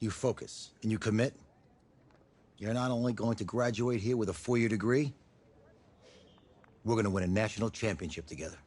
you focus, and you commit, you're not only going to graduate here with a 4-year degree, we're going to win a national championship together.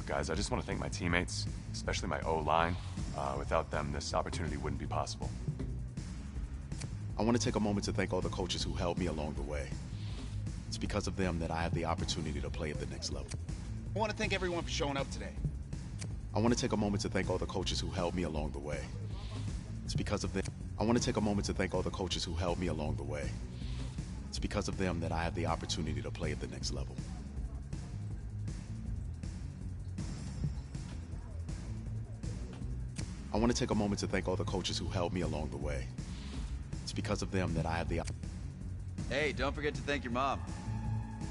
Look, guys, I just want to thank my teammates, especially my O-line. Without them, this opportunity wouldn't be possible. I want to take a moment to thank all the coaches who helped me along the way. It's because of them that I have the opportunity to play at the next level. I want to thank everyone for showing up today. I want to take a moment to thank all the coaches who helped me along the way. It's because of them. I want to take a moment to thank all the coaches who helped me along the way. It's because of them that I have the opportunity to play at the next level. I want to take a moment to thank all the coaches who helped me along the way. It's because of them that I have the... Hey, don't forget to thank your mom.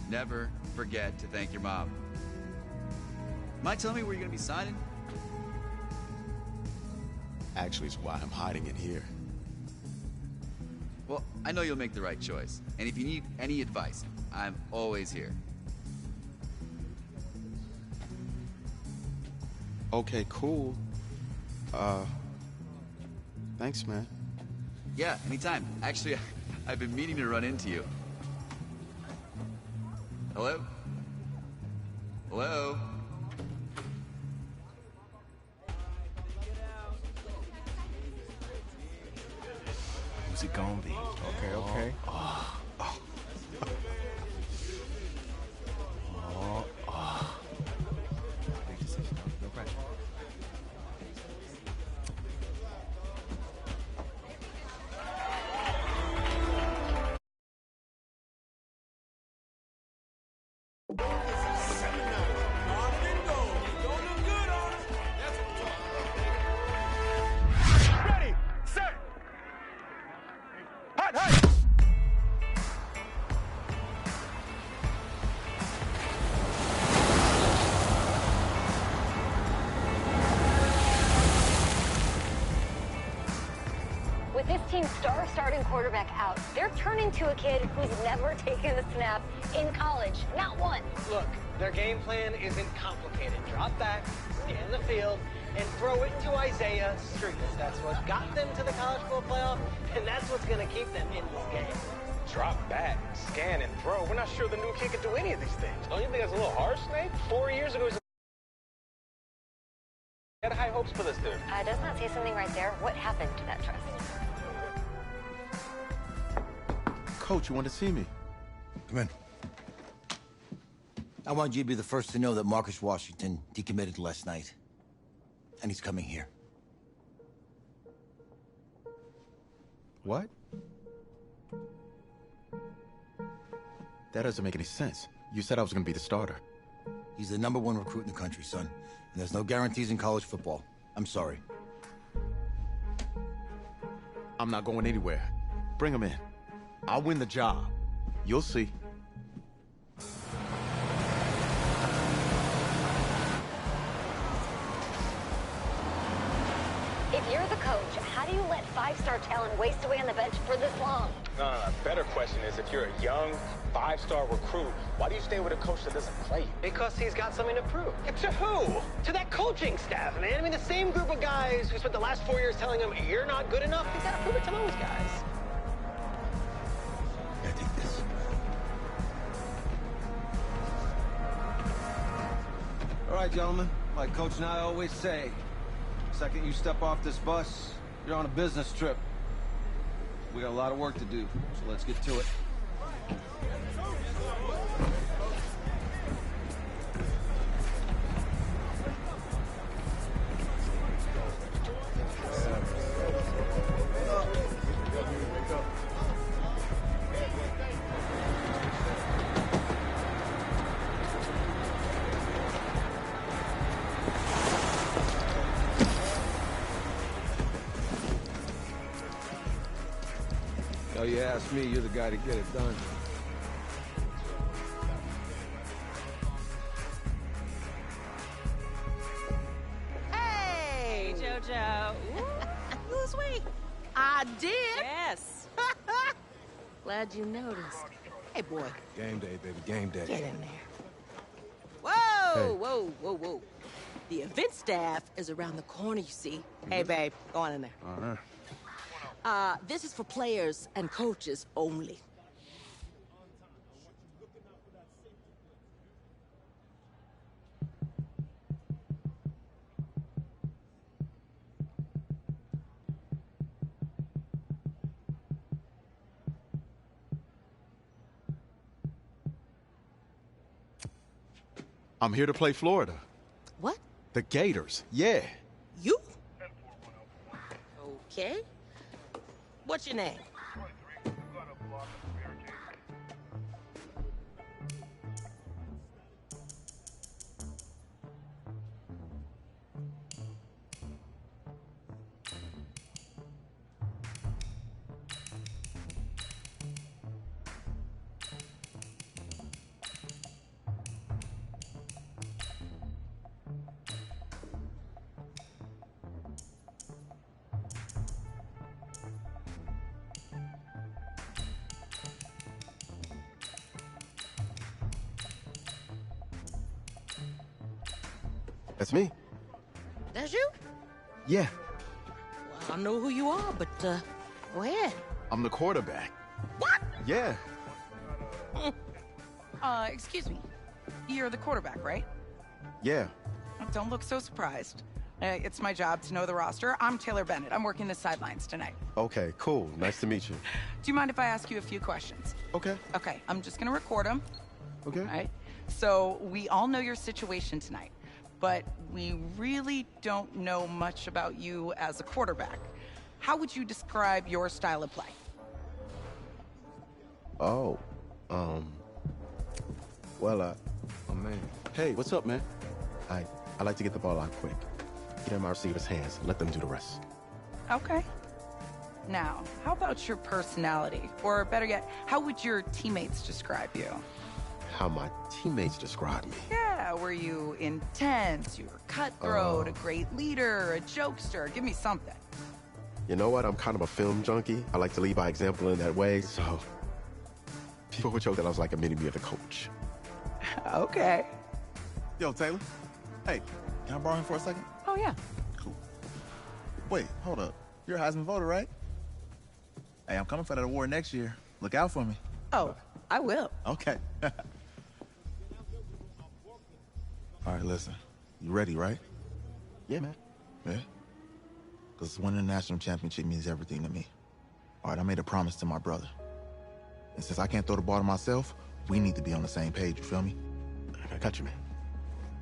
Never forget to thank your mom. Mind telling me where you're gonna be signing? Actually, it's why I'm hiding in here. Well, I know you'll make the right choice. And if you need any advice, I'm always here. Okay, cool. Thanks, man. Yeah, anytime. Actually, I've been meaning to run into you. Hello? Hello? Who's it gonna be? Okay. Big decision. No pressure. Ready, set, hot, hot. With this team's star starting quarterback out, they're turning to a kid who's never taken a snap in college. Not one. Look, their game plan isn't complicated. Drop back, scan the field, and throw it to Isaiah Street. That's what got them to the college football playoff, and that's what's going to keep them in this game. Drop back, scan, and throw. We're not sure the new kid can do any of these things. Don't you think that's a little harsh, Snake? 4 years ago, he had high hopes for this dude. Does not say something right there. What happened to that trust? Coach, you want to see me? Come in. I want you to be the first to know that Marcus Washington decommitted last night. And he's coming here. What? That doesn't make any sense. You said I was going to be the starter. He's the #1 recruit in the country, son. And there's no guarantees in college football. I'm sorry. I'm not going anywhere. Bring him in. I'll win the job. You'll see. If you're the coach, how do you let five-star talent waste away on the bench for this long? No. Better question is, if you're a young, 5-star recruit, why do you stay with a coach that doesn't play you? Because he's got something to prove. To who? To that coaching staff, man. I mean, the same group of guys who spent the last 4 years telling him, you're not good enough, he's got to prove it to those guys. Yeah, take this. All right, gentlemen. Like Coach and I always say, the second you step off this bus, you're on a business trip. We got a lot of work to do, so let's get to it. Oh, you ask me, you're the guy to get it done. Hey, JoJo. Ooh, lose weight. I did. Yes. Glad you noticed. Hey, boy. Game day, baby, game day. Get in there. Whoa, whoa. The event staff is around the corner, you see. Hey, babe, go on in there. All right. This is for players and coaches only. I'm here to play Florida. What? The Gators, yeah. You? Okay. What's your name? That's me. That's you? Yeah. Well, I know who you are, but, go ahead. I'm the quarterback. What? Yeah. Excuse me. You're the quarterback, right? Yeah. Don't look so surprised. It's my job to know the roster. I'm Taylor Bennett. I'm working the sidelines tonight. Okay, cool. Nice to meet you. Do you mind if I ask you a few questions? Okay. Okay, I'm just gonna record them. Okay. All right? So, we all know your situation tonight, but we really don't know much about you as a quarterback. How would you describe your style of play? Oh, well, oh man. Hey, what's up, man? I like to get the ball out quick. Get in my receiver's hands. Let them do the rest. Okay. Now, how about your personality? Or better yet, how would your teammates describe you? How my teammates describe me. Yeah, were you intense? You were cutthroat, a great leader, a jokester? Give me something. You know what? I'm kind of a film junkie. I like to lead by example in that way, so people would joke that I was like a mini-me of the coach. Okay. Yo, Taylor. Hey, can I borrow him for a second? Oh, yeah. Cool. Wait, hold up. You're a Heisman voter, right? Hey, I'm coming for that award next year. Look out for me. Oh, I will. Okay. All right, listen. You ready, right? Yeah, man. Yeah? Because winning the national championship means everything to me. All right, I made a promise to my brother. And since I can't throw the ball to myself, we need to be on the same page, you feel me? I got you, man.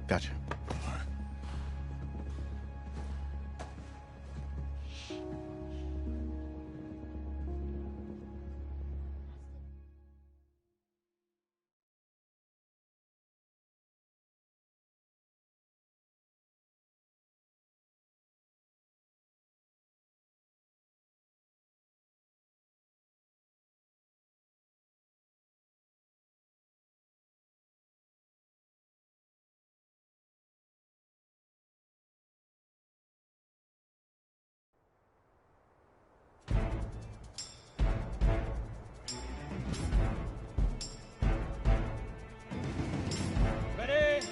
Got you. All right. Ready?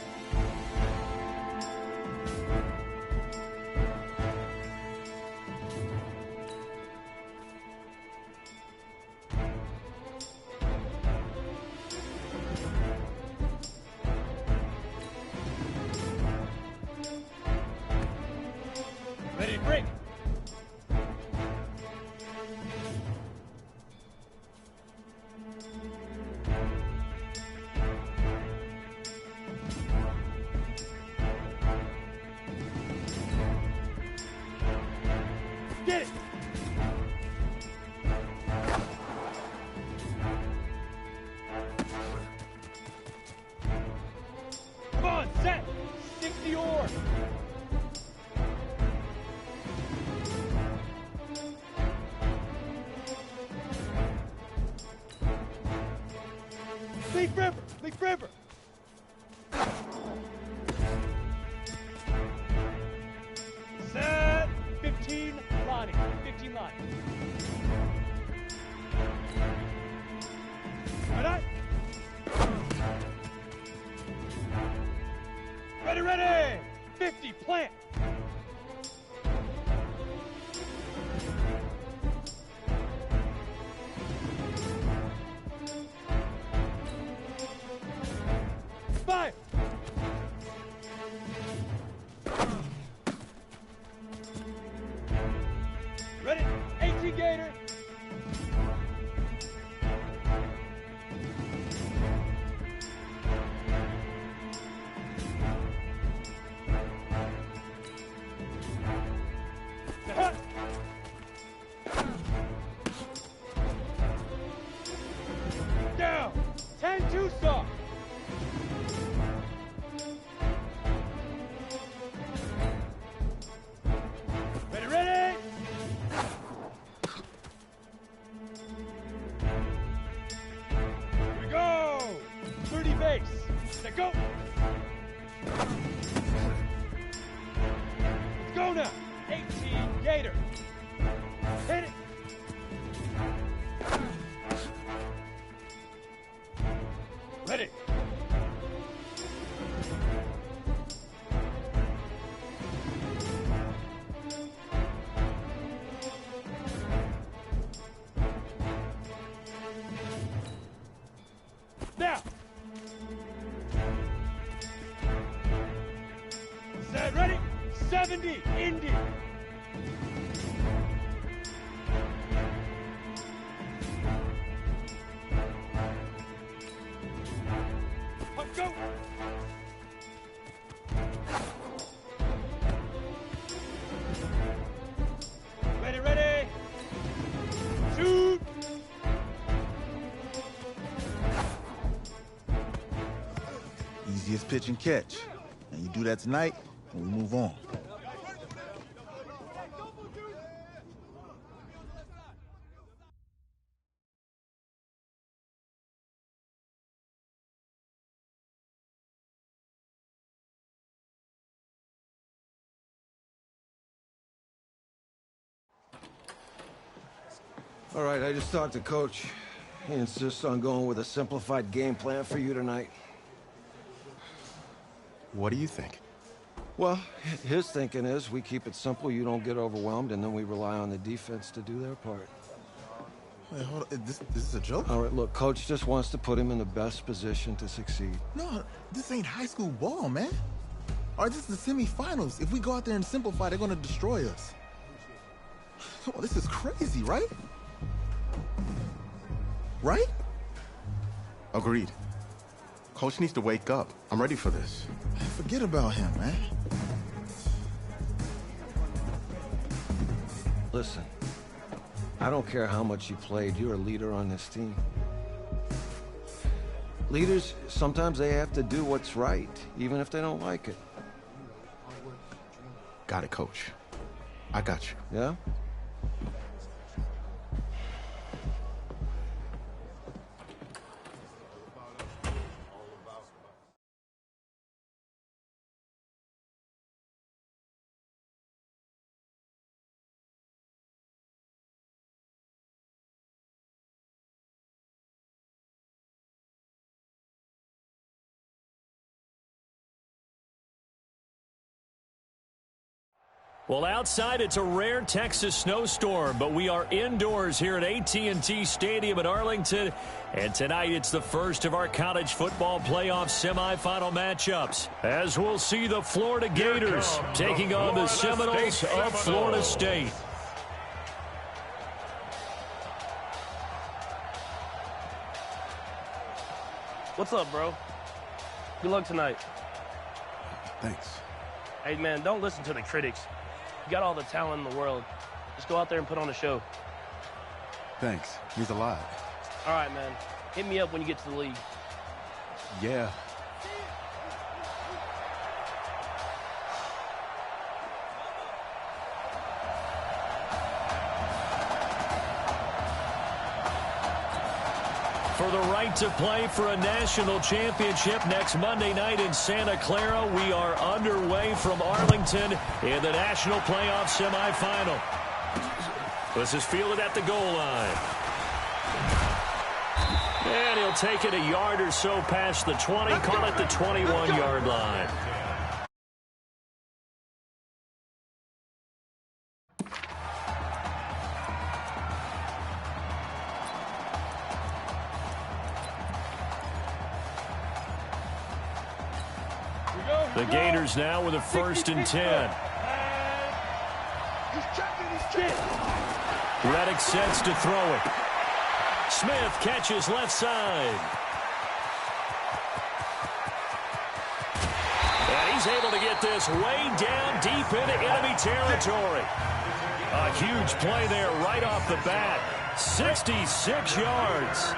Ready to break. Get it! Come on, set! 60 or! Leaf River! Leaf River! Set! 15 Lonnie. 15 Lonnie. Right on. Ready, ready! 50, plant! Fire! Ready? 18 Gator! Go now. 18 Gator. Hit it. Ready. Now. Set, ready? 70, Indy. Up, go. Ready, ready. Shoot. Easiest pitch and catch. And you do that tonight, and we move on. All right, I just talked to Coach. He insists on going with a simplified game plan for you tonight. What do you think? Well, his thinking is we keep it simple, you don't get overwhelmed, and then we rely on the defense to do their part. Wait, hold on. This is a joke? All right, look, Coach just wants to put him in the best position to succeed. No, this ain't high school ball, man. All right, this is the semifinals. If we go out there and simplify, they're going to destroy us. Oh, this is crazy, right? Right? Agreed. Coach needs to wake up. I'm ready for this. Forget about him, man. Listen, I don't care how much you played, you're a leader on this team. Leaders, sometimes they have to do what's right, even if they don't like it. Got it, Coach. I got you. Yeah? Well, outside it's a rare Texas snowstorm, but we are indoors here at AT&T Stadium in Arlington, and tonight it's the first of our college football playoff semifinal matchups, as we'll see the Florida Gators taking on the Seminoles of Florida State. What's up, bro? Good luck tonight. Thanks. Hey, man, don't listen to the critics. You got all the talent in the world. Just go out there and put on a show. Thanks. Means a lot. All right, man. Hit me up when you get to the league. Yeah. For the right to play for a national championship next Monday night in Santa Clara, we are underway from Arlington in the national playoff semifinal. This is fielded at the goal line. And he'll take it a yard or so past the 20, call it the 21-yard line. The Gators now with a 1st and 10. Reddick sets to throw it. Smith catches left side. And he's able to get this way down deep into enemy territory. A huge play there right off the bat. 66 yards.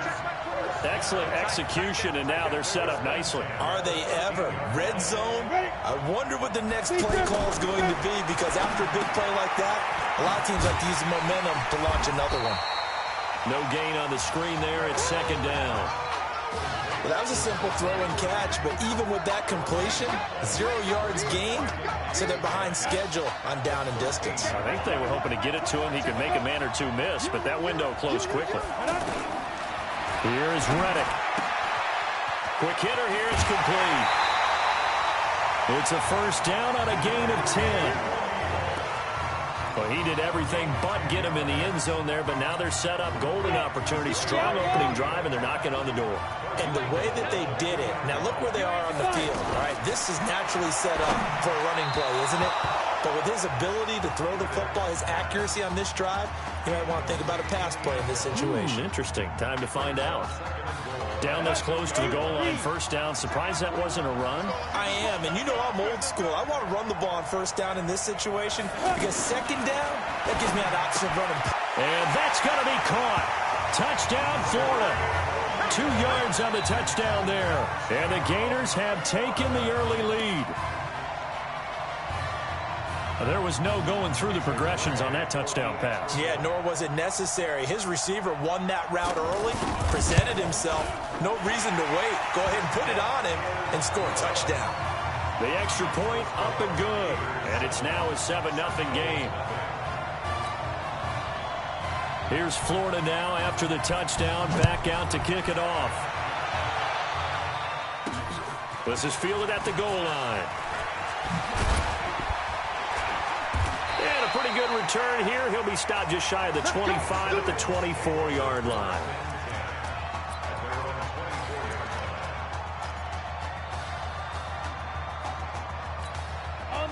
Excellent execution, and now they're set up nicely. Are they ever? Red zone? I wonder what the next play call is going to be, because after a big play like that, a lot of teams like to use the momentum to launch another one. No gain on the screen there. It's 2nd down. Well, that was a simple throw and catch, but even with that completion, 0 yards gained, so they're behind schedule on down and distance. I think they were hoping to get it to him. He could make a man or two miss, but that window closed quickly. Here's Reddick. Quick hitter here. It's complete. It's a first down on a gain of 10. Well, he did everything but get him in the end zone there, but now they're set up. Golden opportunity, strong opening drive, and they're knocking on the door. And the way that they did it, now look where they are on the field, all right? This is naturally set up for a running play, isn't it? But with his ability to throw the football, his accuracy on this drive, you might want to think about a pass play in this situation. Interesting. Time to find out. Down this close to the goal line, first down. Surprised that wasn't a run? I am, and you know I'm old school. I want to run the ball on first down in this situation because second down, that gives me an option of running. And that's going to be caught. Touchdown, Florida. 2 yards on the touchdown there. And the Gators have taken the early lead. There was no going through the progressions on that touchdown pass. Yeah, nor was it necessary. His receiver won that route early, presented himself. No reason to wait. Go ahead and put it on him and score a touchdown. The extra point up and good. And it's now a 7-0 game. Here's Florida now after the touchdown, back out to kick it off. This is fielded at the goal line. And a pretty good return here. He'll be stopped just shy of the 25 at the 24-yard line.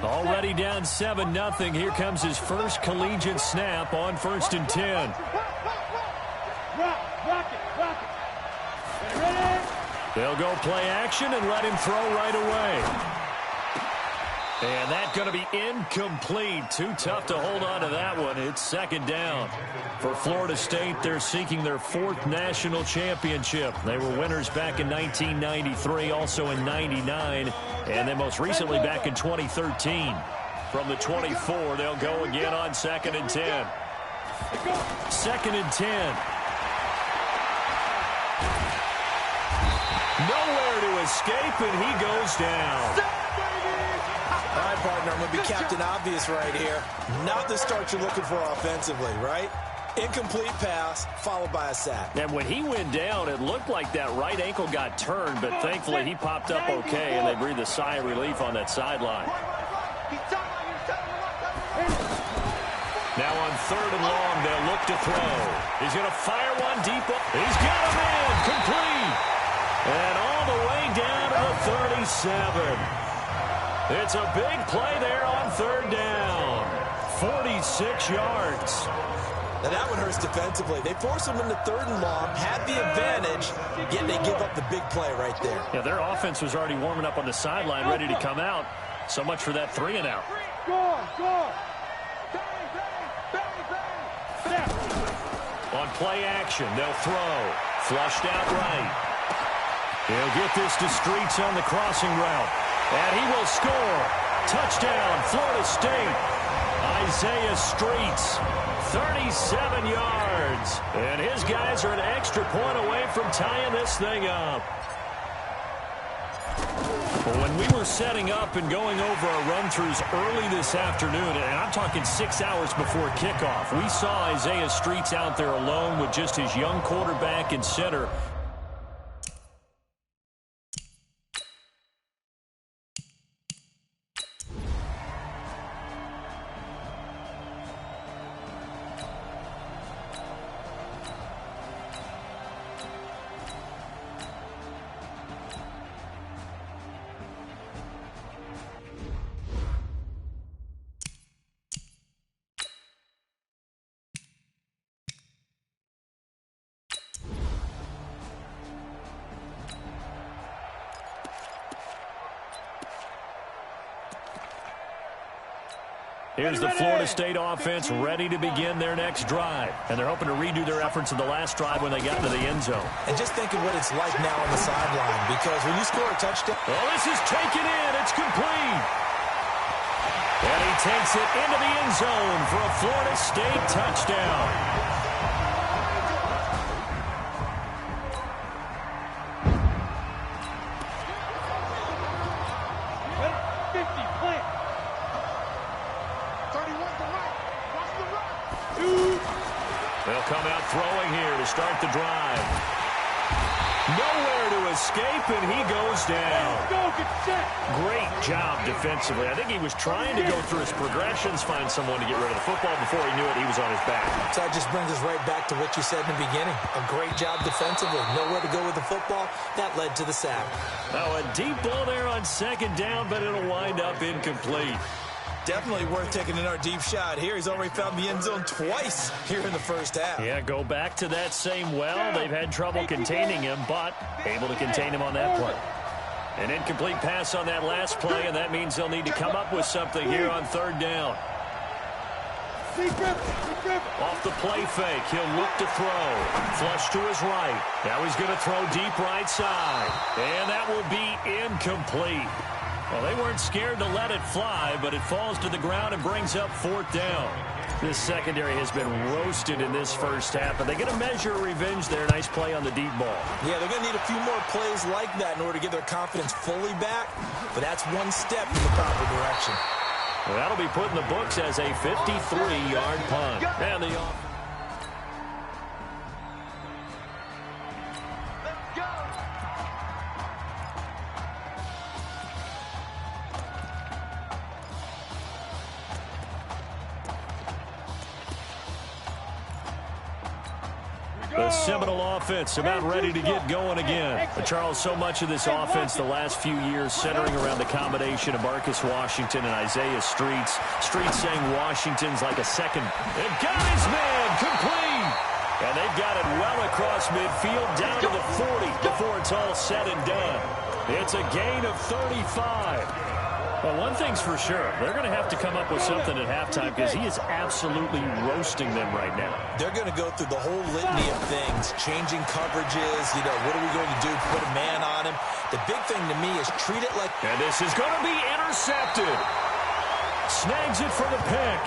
Already down 7-0. Here comes his first collegiate snap on 1st and 10. They'll go play action and let him throw right away. And that's going to be incomplete. Too tough to hold on to that one. It's second down. For Florida State, they're seeking their 4th national championship. They were winners back in 1993, also in 99, and then most recently back in 2013. From the 24, they'll go again on 2nd and 10. 2nd and 10. Nowhere to escape, and he goes down. All right, partner, I'm going to be Captain Obvious right here. Not the start you're looking for offensively, right? Incomplete pass, followed by a sack. And when he went down, it looked like that right ankle got turned, but thankfully he popped up okay, and they breathed a sigh of relief on that sideline. Now on 3rd and long, they'll look to throw. He's going to fire one deep. He's got him in, complete. And all the way down to the 37. It's a big play there on 3rd down. 46 yards. Now that one hurts defensively. They force him into 3rd and long, had the advantage, yet they give up the big play right there. Yeah, their offense was already warming up on the sideline, ready to come out. So much for that 3 and out. On play action, they'll throw. Flushed out right. He'll get this to Streets on the crossing route. And he will score. Touchdown, Florida State. Isaiah Streets, 37 yards. And his guys are an extra point away from tying this thing up. Well, when we were setting up and going over our run-throughs early this afternoon, and I'm talking 6 hours before kickoff, we saw Isaiah Streets out there alone with just his young quarterback and center. Here's the Florida State offense ready to begin their next drive. And they're hoping to redo their efforts in the last drive when they got into the end zone. And just think of what it's like now on the sideline, because when you score a touchdown... Well, this is taken in. It's complete. And he takes it into the end zone for a Florida State touchdown. They'll come out throwing here to start the drive. Nowhere to escape, and he goes down. Great job defensively. I think he was trying to go through his progressions, find someone to get rid of the football. Before he knew it, he was on his back. So that just brings us right back to what you said in the beginning. A great job defensively. Nowhere to go with the football. That led to the sack. Now a deep ball there on second down, but it'll wind up incomplete. Definitely worth taking another deep shot here. He's already found the end zone twice here in the first half. Yeah, go back to that same well. They've had trouble containing him, but able to contain him on that play. An incomplete pass on that last play, and that means they'll need to come up with something here on third down. Off the play fake, he'll look to throw. Flush to his right. Now he's going to throw deep right side. And that will be incomplete. Well, they weren't scared to let it fly, but it falls to the ground and brings up fourth down. This secondary has been roasted in this first half, but they get a measure of revenge there. Nice play on the deep ball. Yeah, they're going to need a few more plays like that in order to get their confidence fully back, but that's one step in the proper direction. Well, that'll be put in the books as a 53-yard punt. And the The Seminole offense about ready to get going again. But Charles, so much of this offense the last few years centering around the combination of Marcus Washington and Isaiah Streets. Streets saying Washington's like a second. They've got his man complete. And they've got it well across midfield down to the 40 before it's all said and done. It's a gain of 35. Well, one thing's for sure. They're going to have to come up with something at halftime because he is absolutely roasting them right now. They're going to go through the whole litany of things, changing coverages, what are we going to do? Put a man on him. The big thing to me is treat it like... And this is going to be intercepted. Snags it for the pick.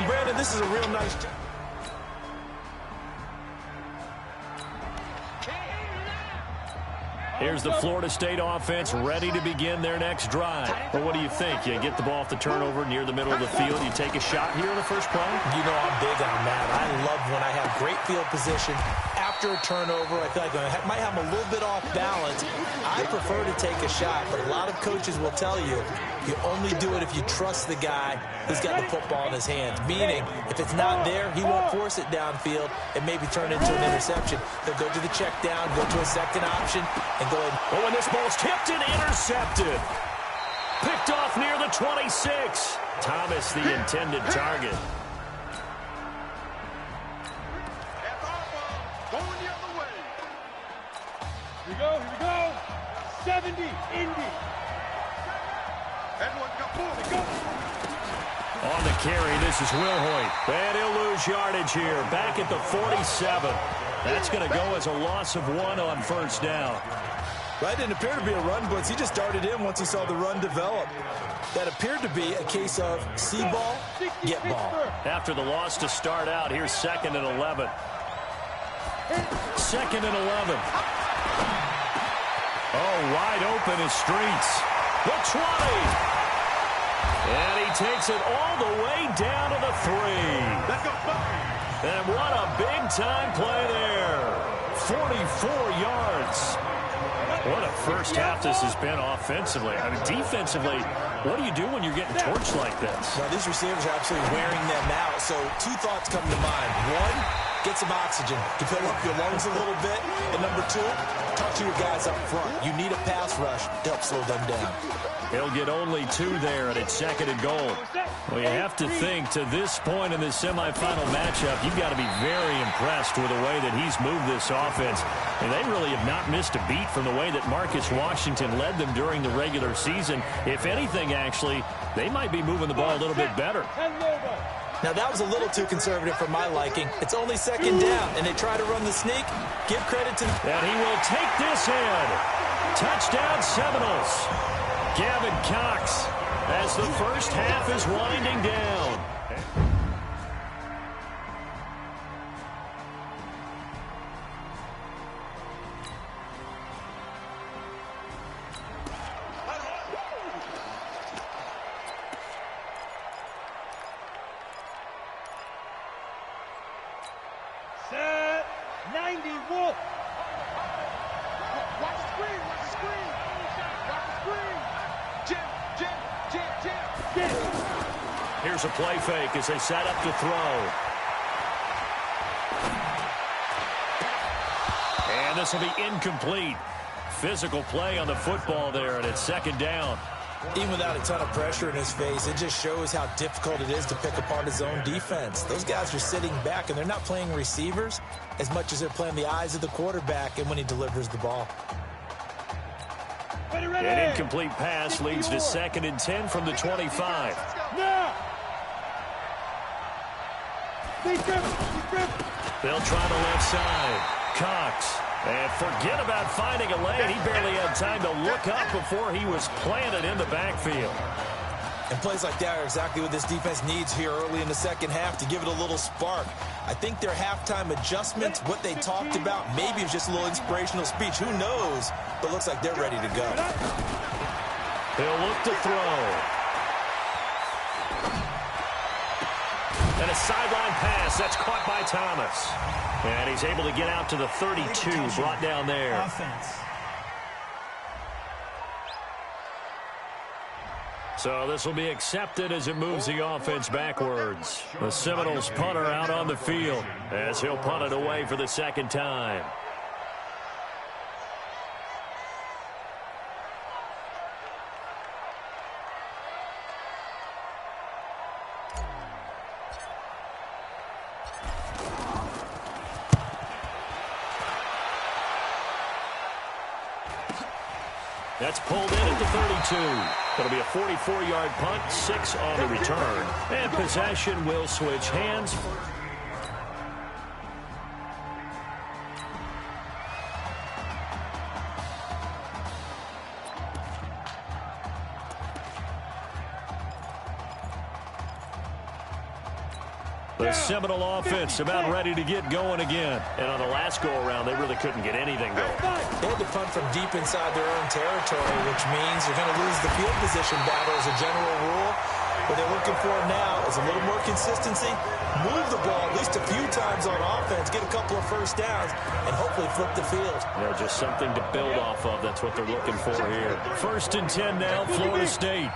And Brandon, this is a real nice... Here's the Florida State offense ready to begin their next drive. But what do you think? You get the ball off the turnover near the middle of the field. You take a shot here in the first play? You know I'm big on that. I love when I have great field position. After a turnover, I feel like I might have them a little bit off balance. I prefer to take a shot, but a lot of coaches will tell you, you only do it if you trust the guy who's got the football in his hands. Meaning, if it's not there, he won't force it downfield and maybe turn into an interception. He'll go to the check down, go to a second option, and go ahead. Oh, and this ball's tipped and intercepted. Picked off near the 26. Thomas, the intended target. Here we go. 70, Indy. On the carry, this is Wilhoit. And he'll lose yardage here. Back at the 47. That's going to go as a loss of 1 on first down. That didn't appear to be a run blitz. He just darted in once he saw the run develop. That appeared to be a case of see ball, get ball. After the loss to start out, here's 2nd and 11. 2nd and 11. Oh, wide open is Streets. The 20. And he takes it all the way down to the 3. And what a big-time play there. 44 yards. What a first half this has been offensively. I mean, defensively, what do you do when you're getting torched like this? Now, these receivers are absolutely wearing them out. So 2 thoughts come to mind. 1, get some oxygen to fill up your lungs a little bit. And number 2, talk to your guys up front. You need a pass rush to help slow them down. He'll get only 2 there, and it's 2nd and goal. Well, you have to think to this point in this semifinal matchup, you've got to be very impressed with the way that he's moved this offense. And they really have not missed a beat from the way that Marcus Washington led them during the regular season. If anything, actually, they might be moving the ball a little bit better. Now, that was a little too conservative for my liking. It's only 2nd down, and they try to run the sneak. Give credit to... And he will take this in. Touchdown, Seminoles. Gavin Cox as the first half is winding down. 90, Wolf. Watch the screen, watch the screen. Watch the screen. Get it. Here's a play fake as they set up to throw. And this will be incomplete. Physical play on the football there, and it's second down. Even without a ton of pressure in his face, it just shows how difficult it is to pick apart his own defense. Those guys are sitting back, and they're not playing receivers as much as they're playing the eyes of the quarterback and when he delivers the ball. An incomplete pass leads to 2nd and 10 from the 25. Now. They'll try the left side. Cox. And forget about finding a lane. He barely had time to look up before he was planted in the backfield. And plays like that are exactly what this defense needs here early in the second half to give it a little spark. I think their halftime adjustments, what they talked about, maybe it was just a little inspirational speech. Who knows? But looks like they're ready to go. He'll look to throw. And a sideline pass. That's caught by Thomas. And he's able to get out to the 32, brought down there. Offense. So this will be accepted as it moves the offense backwards. The Seminoles punter out on the field as he'll punt it away for the second time. That's pulled in at the 32. It'll be a 44-yard punt, 6 on the return. And possession will switch hands. The Seminole offense about ready to get going again. And on the last go-around, they really couldn't get anything going. They had to punt from deep inside their own territory, which means you're going to lose the field position battle as a general rule. What they're looking for now is a little more consistency, move the ball at least a few times on offense, get a couple of first downs, and hopefully flip the field. Yeah, just something to build off of. That's what they're looking for here. 1st and 10 now, Florida State.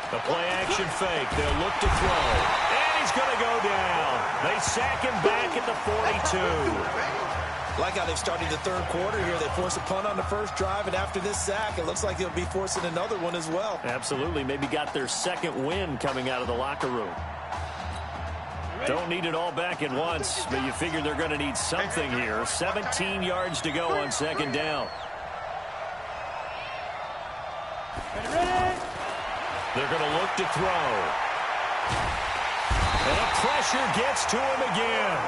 The play-action fake. They'll look to throw. And he's going to go down. They sack him back at the 42. Like how they've started the third quarter here. They force a punt on the first drive, and after this sack, it looks like they'll be forcing another one as well. Absolutely. Maybe got their second win coming out of the locker room. Don't need it all back at once, but you figure they're going to need something here. 17 yards to go on second down. They're going to look to throw. And the pressure gets to him again.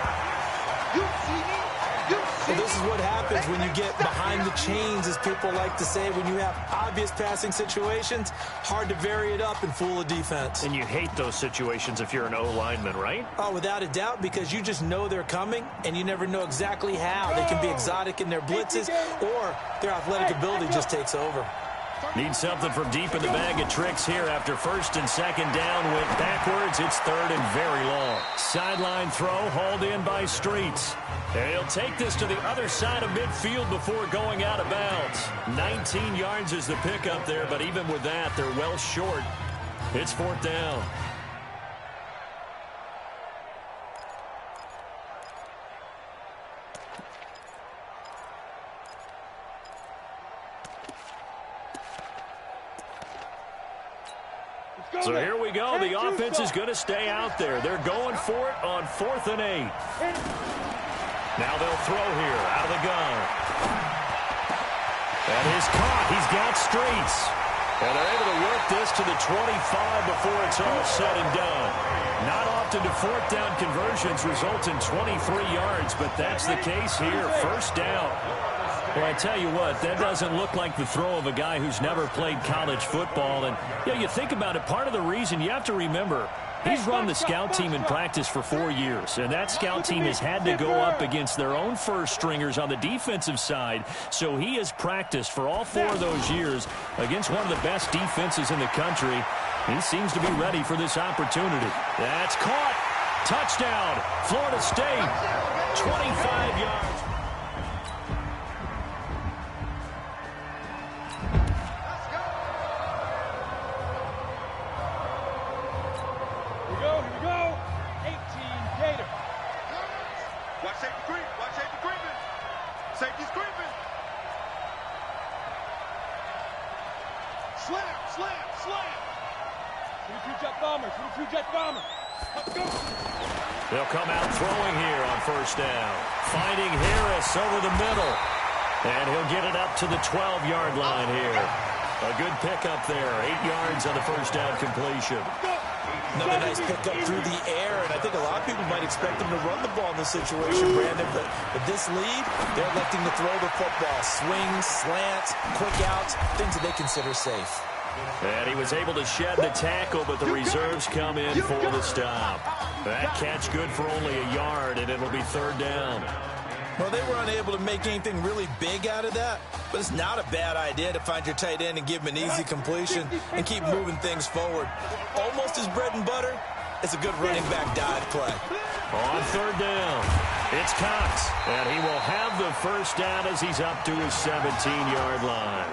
Well, this is what happens when you get behind the chains, as people like to say. When you have obvious passing situations, hard to vary it up and fool a defense. And you hate those situations if you're an O-lineman, right? Oh, without a doubt, because you just know they're coming, and you never know exactly how. They can be exotic in their blitzes, or their athletic ability just takes over. Need something from deep in the bag of tricks here after 1st and 2nd down went backwards. It's 3rd and very long. Sideline throw hauled in by Streets. And he'll take this to the other side of midfield before going out of bounds. 19 yards is the pickup there, but even with that, they're well short. It's 4th down. So here we go. The offense is going to stay out there. They're going for it on 4th and 8. Now they'll throw here out of the gun. That is caught. He's got Streets. And they're able to work this to the 25 before it's all said and done. Not often do 4th down conversions result in 23 yards, but that's the case here. 1st down. Well, I tell you what, that doesn't look like the throw of a guy who's never played college football. And, you know, you think about it, part of the reason you have to remember, he's run the scout team in practice for 4 years, and that scout team has had to go up against their own first stringers on the defensive side. So he has practiced for all 4 of those years against one of the best defenses in the country. He seems to be ready for this opportunity. That's caught. Touchdown, Florida State. 25 yards. Here we go. 18 Gator. Watch safety creep. Watch safety creeping. Safety's creeping. Slam. 22 jet bomber. 22 jet bomber. Let's go. They'll come out throwing here on first down. Finding Harris over the middle. And he'll get it up to the 12-yard line here. A good pickup there. 8 yards on the first down completion. Another nice pickup through the air, and I think a lot of people might expect him to run the ball in this situation, Brandon, but with this lead, they're electing to throw the football. Swings, slants, quick outs, things that they consider safe. And he was able to shed the tackle, but the reserves come in for the stop. That catch good for only a yard, and it'll be third down. Well, they were unable to make anything really big out of that, but it's not a bad idea to find your tight end and give him an easy completion and keep moving things forward. Almost his bread and butter. It's a good running back dive play. On third down, it's Cox, and he will have the first down as he's up to his 17-yard line.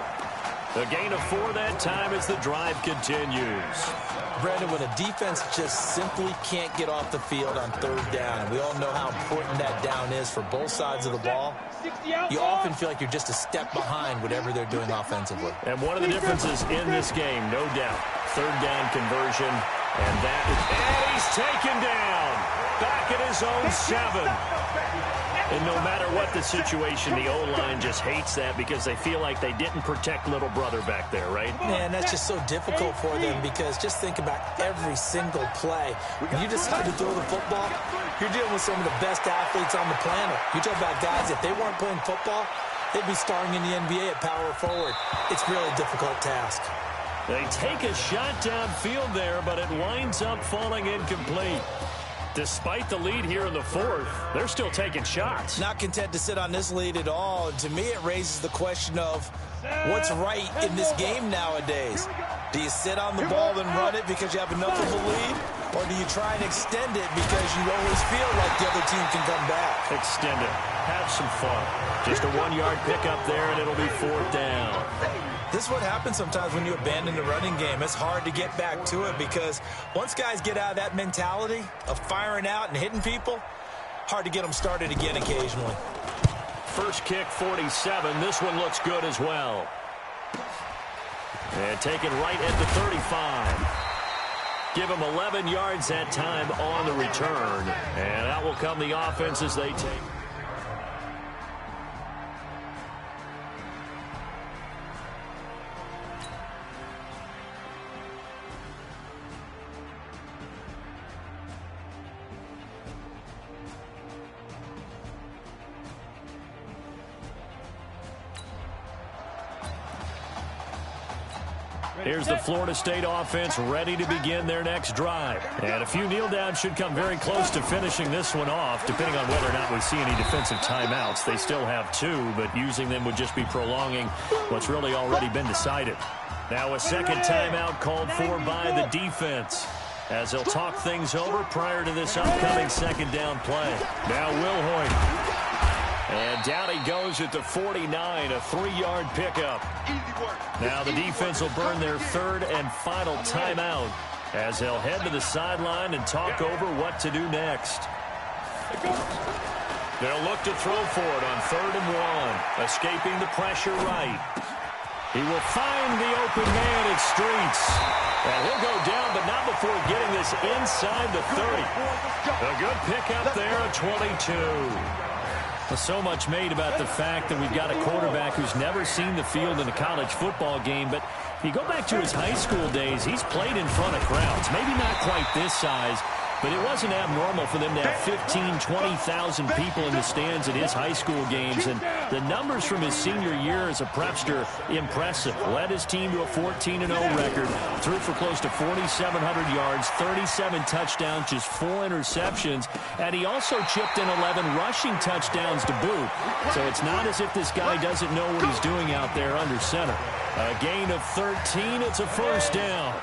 A gain of 4 that time as the drive continues. Brandon, when a defense just simply can't get off the field on third down, and we all know how important that down is for both sides of the ball, you often feel like you're just a step behind whatever they're doing offensively. And one of the differences in this game, no doubt, third down conversion, and he's taken down back at his own 7. And no matter what the situation, the O-line just hates that because they feel like they didn't protect little brother back there, right? Man, that's just so difficult for them because just think about every single play. When you decide to throw the football, you're dealing with some of the best athletes on the planet. You talk about guys, if they weren't playing football, they'd be starring in the NBA at power forward. It's really a difficult task. They take a shot downfield there, but it winds up falling incomplete. Despite the lead here in the fourth, they're still taking shots. Not content to sit on this lead at all. And to me, it raises the question of what's right in this game nowadays. Do you sit on the ball and run it because you have enough of a lead? Or do you try and extend it because you always feel like the other team can come back? Extend it. Have some fun. Just a 1-yard pickup there, and it'll be fourth down. This is what happens sometimes when you abandon the running game. It's hard to get back to it because once guys get out of that mentality of firing out and hitting people, hard to get them started again occasionally. First kick, 47. This one looks good as well. And taken right at the 35. Give them 11 yards that time on the return. And that will come the offense as they take. Here's the Florida State offense ready to begin their next drive. And a few kneel downs should come very close to finishing this one off, depending on whether or not we see any defensive timeouts. They still have 2, but using them would just be prolonging what's really already been decided. Now a second timeout called for by the defense, as they'll talk things over prior to this upcoming second down play. Now Wilhoit. And down he goes at the 49, a 3-yard pickup. Now the defense will burn their third and final timeout as they'll head to the sideline and talk over what to do next. They'll look to throw for it on 3rd and 1, escaping the pressure right. He will find the open man at Streets. And he'll go down, but not before getting this inside the 30. A good pickup there at 22. So much made about the fact that we've got a quarterback who's never seen the field in a college football game, but if you go back to his high school days, he's played in front of crowds. Maybe not quite this size, but it wasn't abnormal for them to have 15,000, 20,000 people in the stands at his high school games. And the numbers from his senior year as a prepster, impressive. Led his team to a 14-0 record, threw for close to 4,700 yards, 37 touchdowns, just 4 interceptions. And he also chipped in 11 rushing touchdowns to boot. So it's not as if this guy doesn't know what he's doing out there under center. A gain of 13, it's a first down.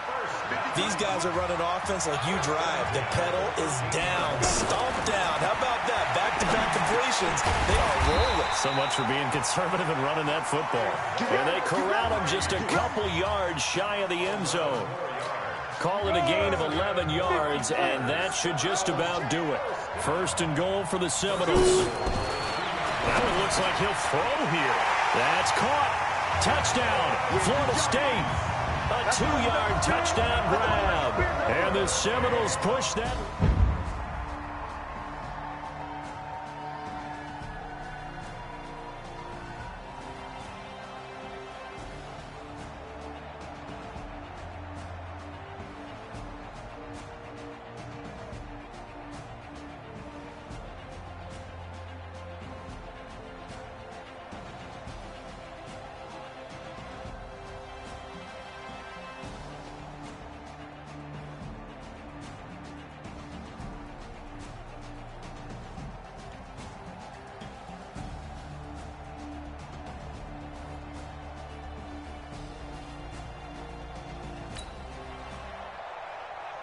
These guys are running offense like you drive. The pedal is down. Stomp down. How about that? Back-to-back completions. They are rolling. So much for being conservative and running that football. And they corral him just a couple yards shy of the end zone. Call it a gain of 11 yards, and that should just about do it. First and goal for the Seminoles. That one looks like he'll throw here. That's caught. Touchdown, Florida State. A 2-yard touchdown grab. And the Seminoles push that.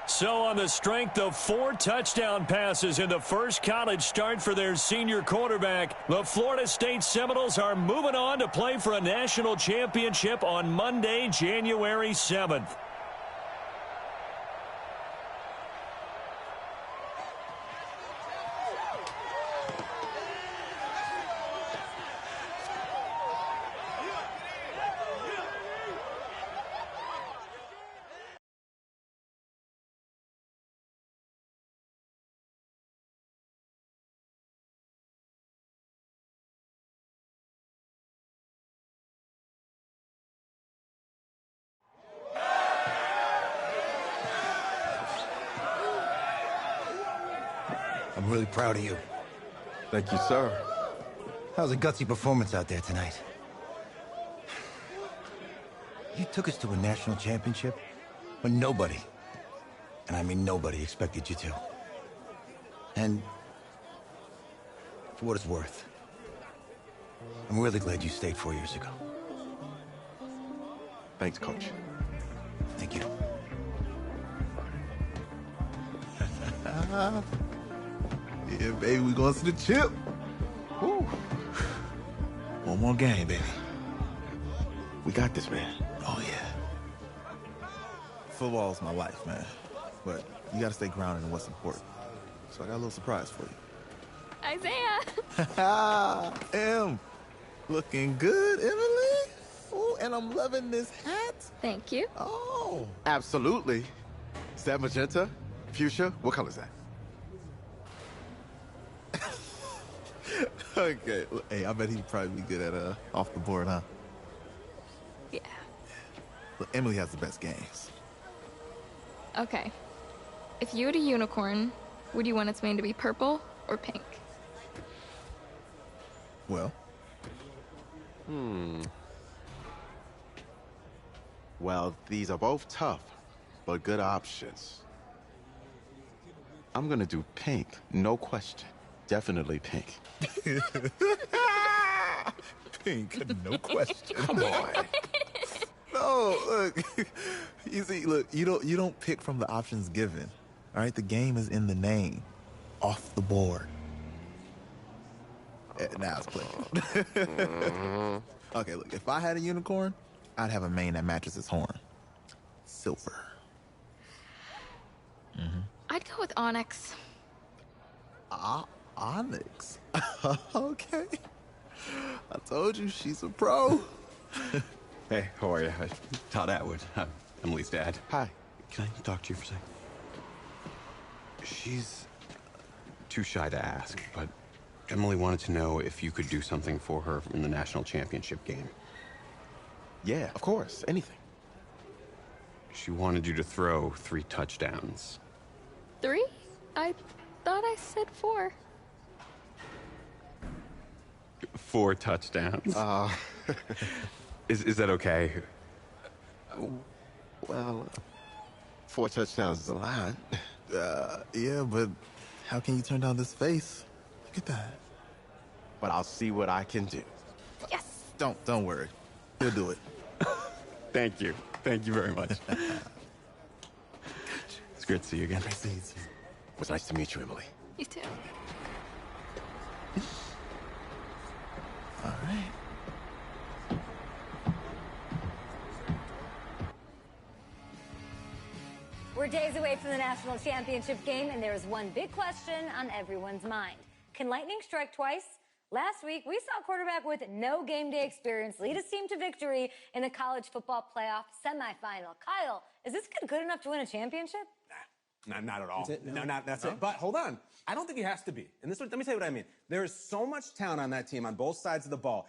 So on the strength of 4 touchdown passes in the first college start for their senior quarterback, the Florida State Seminoles are moving on to play for a national championship on Monday, January 7th. I'm really proud of you. Thank you, sir. That was a gutsy performance out there tonight. You took us to a national championship when nobody, and I mean nobody, expected you to. And for what it's worth, I'm really glad you stayed 4 years ago. Thanks, Coach. Thank you. Yeah, baby, we going to the chip. Woo. One more game, baby. We got this, man. Oh, yeah. Football's my life, man. But you got to stay grounded in what's important. So I got a little surprise for you. Isaiah! Em, looking good, Emily. Oh, and I'm loving this hat. Thank you. Oh. Absolutely. Is that magenta? Fuchsia? What color is that? Okay. Hey, I bet he'd probably be good at off the board, huh? Yeah. Look, Emily has the best games. Okay. If you had a unicorn, would you want its mane to be purple or pink? Well? Well, these are both tough, but good options. I'm gonna do pink, no question. Definitely pink. Pink, no question. Come on. No, look. You see, look, you don't pick from the options given. All right, the game is in the name. Off the board. Now it's playing. Okay, look, if I had a unicorn, I'd have a mane that matches its horn. Silver. I'd go with onyx. Onyx? Okay. I told you, she's a pro. Hey, how are you? Todd Atwood. I'm Emily's dad. Hi. Can I talk to you for a second? She's too shy to ask, but Emily wanted to know if you could do something for her in the national championship game. Yeah, of course. Anything. She wanted you to throw 3 touchdowns. 3? I thought I said 4. 4 touchdowns? Is that okay? Well, 4 touchdowns is a lot. Yeah, but how can you turn down this face? Look at that. But I'll see what I can do. Yes. Don't worry. He'll do it. Thank you. Thank you very much. It's great to see you again. Nice to meet you. It was nice to meet you, Emily. You too. All right. We're days away from the national championship game, and there is one big question on everyone's mind. Can lightning strike twice? Last week, we saw a quarterback with no game day experience lead his team to victory in the college football playoff semifinal. Kyle, is this kid good enough to win a championship? Not at all. That's it? No, that's it. But hold on. I don't think he has to be. And let me tell you what I mean. There is so much talent on that team on both sides of the ball.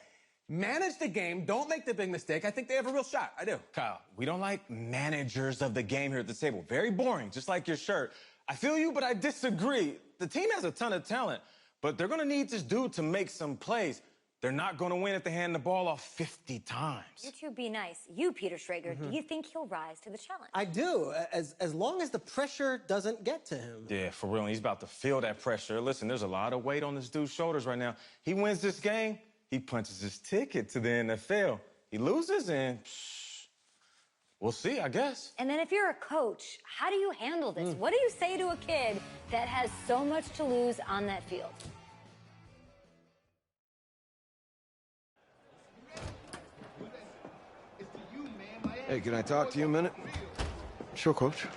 Manage the game. Don't make the big mistake. I think they have a real shot. I do. Kyle, we don't like managers of the game here at the table. Very boring, just like your shirt. I feel you, but I disagree. The team has a ton of talent, but they're going to need this dude to make some plays. They're not going to win if they hand the ball off 50 times. You two be nice. You, Peter Schrager, do you think he'll rise to the challenge? I do, as long as the pressure doesn't get to him. Yeah, for real. He's about to feel that pressure. Listen, there's a lot of weight on this dude's shoulders right now. He wins this game, he punches his ticket to the NFL. He loses, and we'll see, I guess. And then if you're a coach, how do you handle this? What do you say to a kid that has so much to lose on that field? Hey, can I talk to you a minute? Sure, Coach.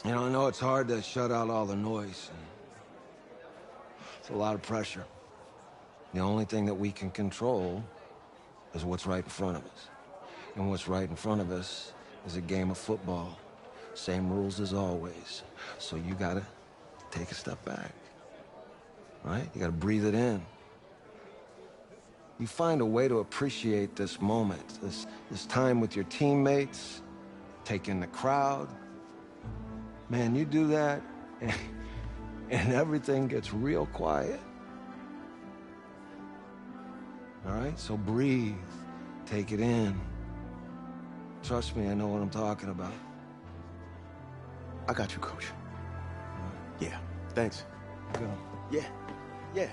You know, I know it's hard to shut out all the noise. And it's a lot of pressure. The only thing that we can control is what's right in front of us. And what's right in front of us is a game of football. Same rules as always. So you gotta take a step back, right? You gotta breathe it in. You find a way to appreciate this moment, this time with your teammates, take in the crowd. Man, you do that, and everything gets real quiet. All right, so breathe, take it in. Trust me, I know what I'm talking about. I got you, Coach. Yeah, thanks. Go. Yeah, yeah.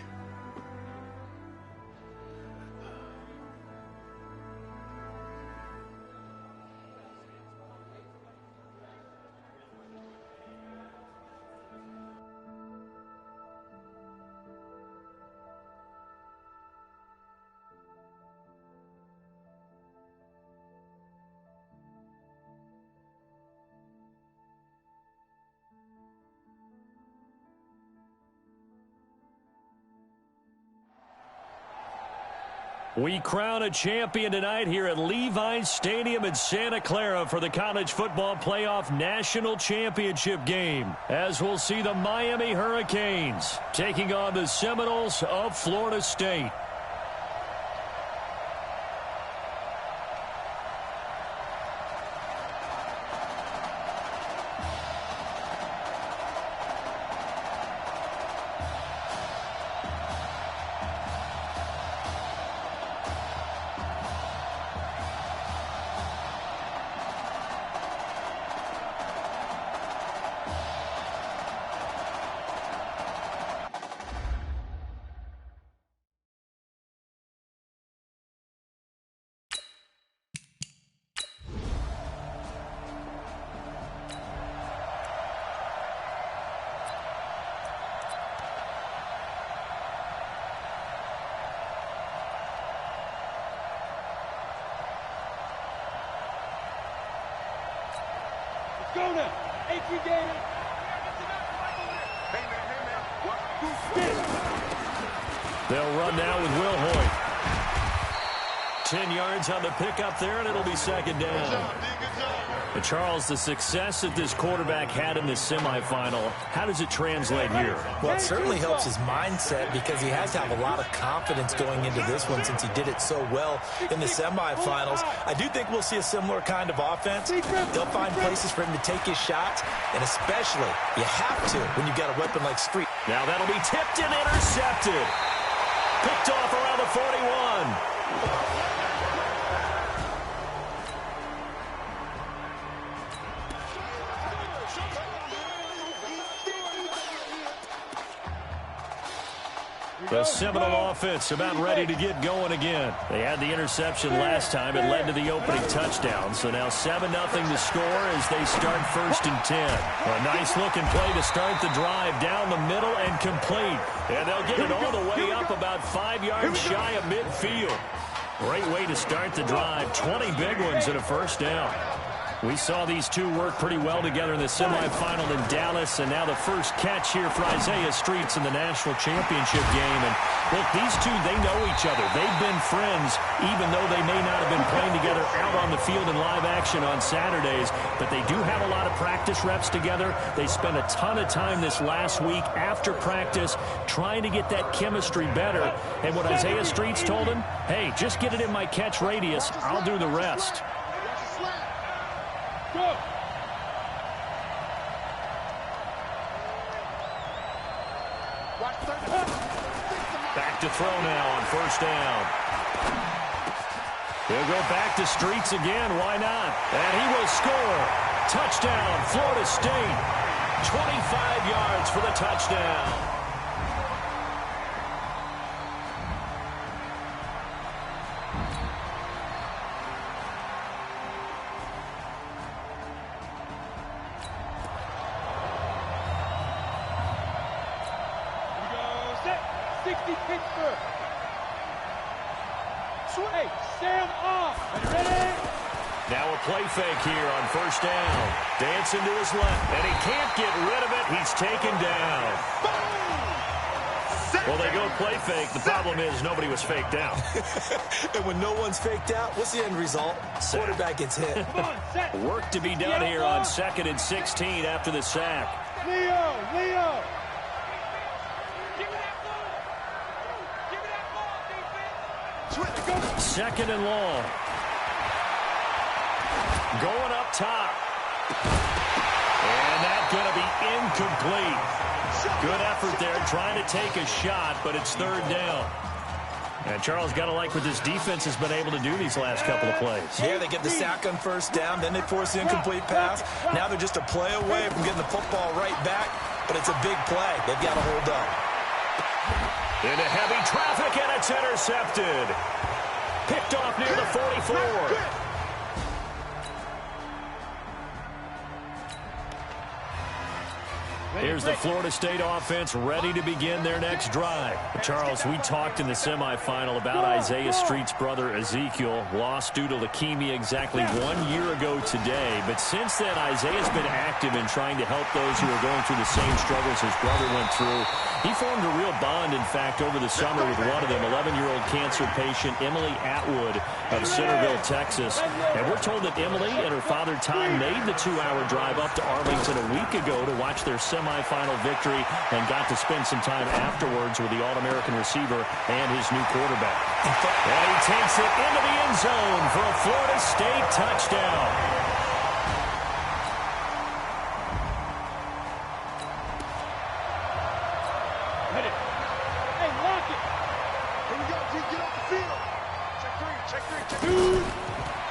We crown a champion tonight here at Levi's Stadium in Santa Clara for the College Football Playoff National Championship game, as we'll see the Miami Hurricanes taking on the Seminoles of Florida State. Go now. H.E. Gator. They'll run now with Will Hoyt. 10 yards on the pickup there, and it'll be second down. And Charles, the success that this quarterback had in the semifinal, how does it translate here? Well, it certainly helps his mindset because he has to have a lot of confidence going into this one since he did it so well in the semifinals. I do think we'll see a similar kind of offense. They'll find places for him to take his shots, and especially you have to when you've got a weapon like Street. Now that'll be tipped and intercepted. Picked off around the 41. The Seminole offense about ready to get going again. They had the interception last time. It led to the opening touchdown. So now 7-0 to score as they start 1st and 10. A nice-looking play to start the drive down the middle and complete. And they'll get it all the way up about 5 yards shy of midfield. Great way to start the drive. 20 big ones and a first down. We saw these two work pretty well together in the semifinal in Dallas, and now the first catch here for Isaiah Streets in the national championship game. And look, these two, they know each other. They've been friends, even though they may not have been playing together out on the field in live action on Saturdays. But they do have a lot of practice reps together. They spent a ton of time this last week after practice trying to get that chemistry better. And what Isaiah Streets told him, hey, just get it in my catch radius. I'll do the rest. Back to throw now on 1st down. He'll go back to Streets again. Why not? And he will score. Touchdown, Florida State. 25 yards for the touchdown. Now a play fake here on 1st down. Dancing to his left, and he can't get rid of it. He's taken down. Well, they go play fake. The problem is nobody was faked out. And when no one's faked out, what's the end result? Quarterback gets hit. Work to be done here on 2nd and 16 after the sack. Leo! 2nd and long. Going up top. And that's going to be incomplete. Good effort there trying to take a shot, but it's 3rd down. And Charles, got to like what this defense has been able to do these last couple of plays. Yeah, they get the sack on 1st down, then they force the incomplete pass. Now they're just a play away from getting the football right back, but it's a big play. They've got to hold up. Into heavy traffic, and it's intercepted. Picked off near the 44. Here's the Florida State offense ready to begin their next drive. Charles, we talked in the semifinal about Isaiah Streets' brother Ezekiel, lost due to leukemia exactly 1 year ago today. But since then, Isaiah's been active in trying to help those who are going through the same struggles his brother went through. He formed a real bond, in fact, over the summer with one of them, 11-year-old cancer patient Emily Atwood of Centerville, Texas. And we're told that Emily and her father Tom made the 2-hour drive up to Arlington a week ago to watch their semifinal victory and got to spend some time afterwards with the All-American receiver and his new quarterback. And he takes it into the end zone for a Florida State touchdown.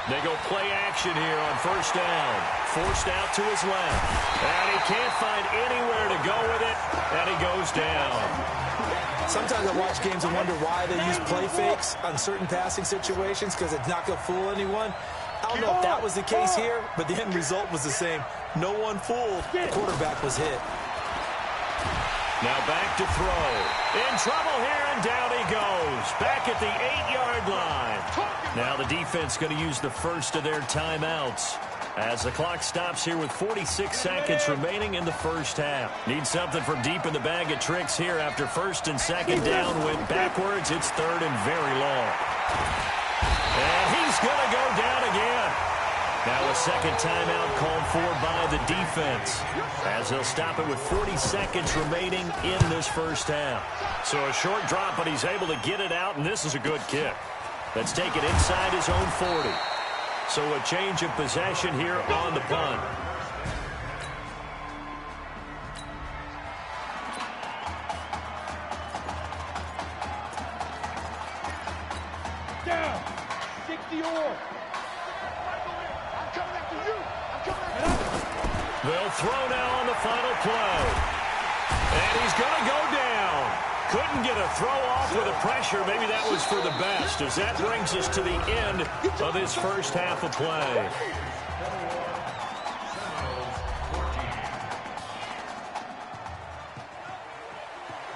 They go play action here on 1st down. Forced out to his left. And he can't find anywhere to go with it. And he goes down. Sometimes I watch games and wonder why they use play fakes on certain passing situations because it's not going to fool anyone. I don't know if that was the case here, but the end result was the same. No one fooled. The quarterback was hit. Now back to throw. In trouble here, and down he goes. Back at the 8-yard line. Now the defense going to use the first of their timeouts as the clock stops here with 46 seconds remaining in the first half. Need something from deep in the bag of tricks here after 1st and 2nd down went backwards. It's 3rd and very long. And he's going to go down again. Now a second timeout called for by the defense as they'll stop it with 40 seconds remaining in this first half. So a short drop, but he's able to get it out, and this is a good kick. Let's take it inside his own 40. So a change of possession here on the punt. Down. 60-or. They'll throw now on the final play. And he's going to go down. Couldn't get a throw off with the pressure. Maybe that was for the best, as that brings us to the end of this first half of play.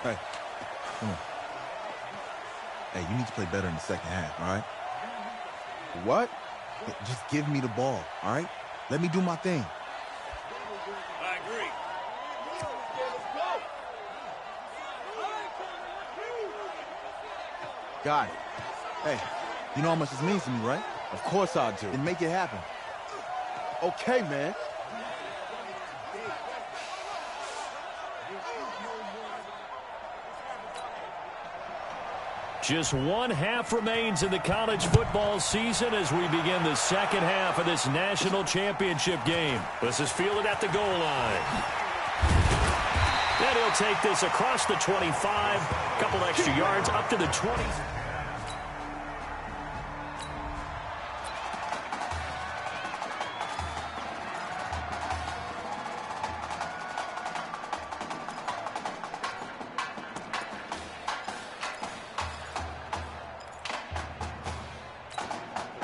Hey, come on. Hey, you need to play better in the second half, all right? What? Just give me the ball, all right? Let me do my thing. I agree. Got it. Hey, you know how much this means to me, right? Of course I do. Then make it happen. Okay, man. Just one half remains in the college football season as we begin the second half of this national championship game. This is fielded at the goal line. And he'll take this across the 25, a couple extra yards up to the 20.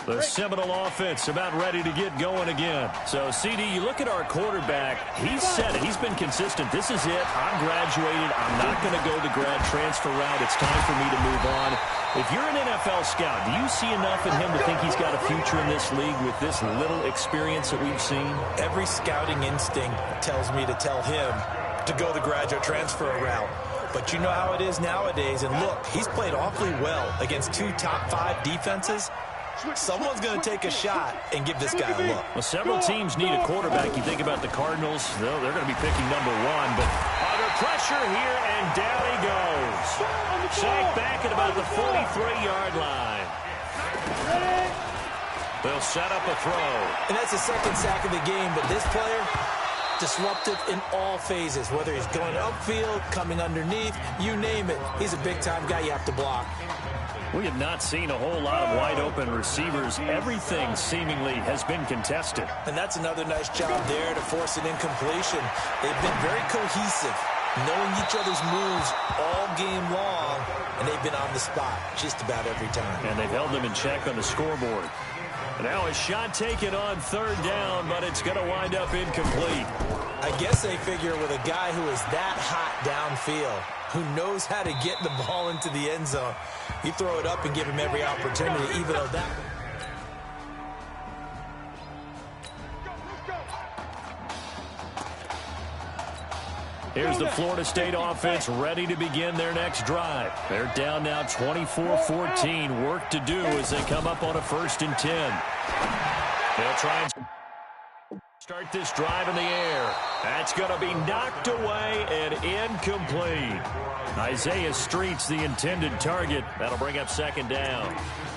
The Seminole offense about ready to get going again. So, CD, you look at our quarterback. He's said it. He's been consistent. This is it. I'm graduated. I'm not going to go the grad transfer route. It's time for me to move on. If you're an NFL scout, do you see enough in him to think he's got a future in this league with this little experience that we've seen? Every scouting instinct tells me to tell him to go the graduate transfer route. But you know how it is nowadays. And look, he's played awfully well against 2 top 5 defenses. Someone's going to take a shot and give this guy a look. Well, several teams need a quarterback. You think about the Cardinals, they're going to be picking number 1. But under pressure here, and down he goes. Sacked back at about the 43-yard line. They'll set up a throw. And that's the second sack of the game, but this player, disruptive in all phases, whether he's going upfield, coming underneath, you name it. He's a big-time guy you have to block. We have not seen a whole lot of wide-open receivers. Everything seemingly has been contested. And that's another nice job there to force an incompletion. They've been very cohesive, knowing each other's moves all game long, and they've been on the spot just about every time. And they've held them in check on the scoreboard. Now a shot taken on third down, but it's going to wind up incomplete. I guess they figure with a guy who is that hot downfield, who knows how to get the ball into the end zone, you throw it up and give him every opportunity, even though that... Here's the Florida State offense ready to begin their next drive. They're down now 24-14. Work to do as they come up on a 1st and 10. They'll try and start this drive in the air. That's going to be knocked away and incomplete. Isaiah Street's the intended target. That'll bring up 2nd down.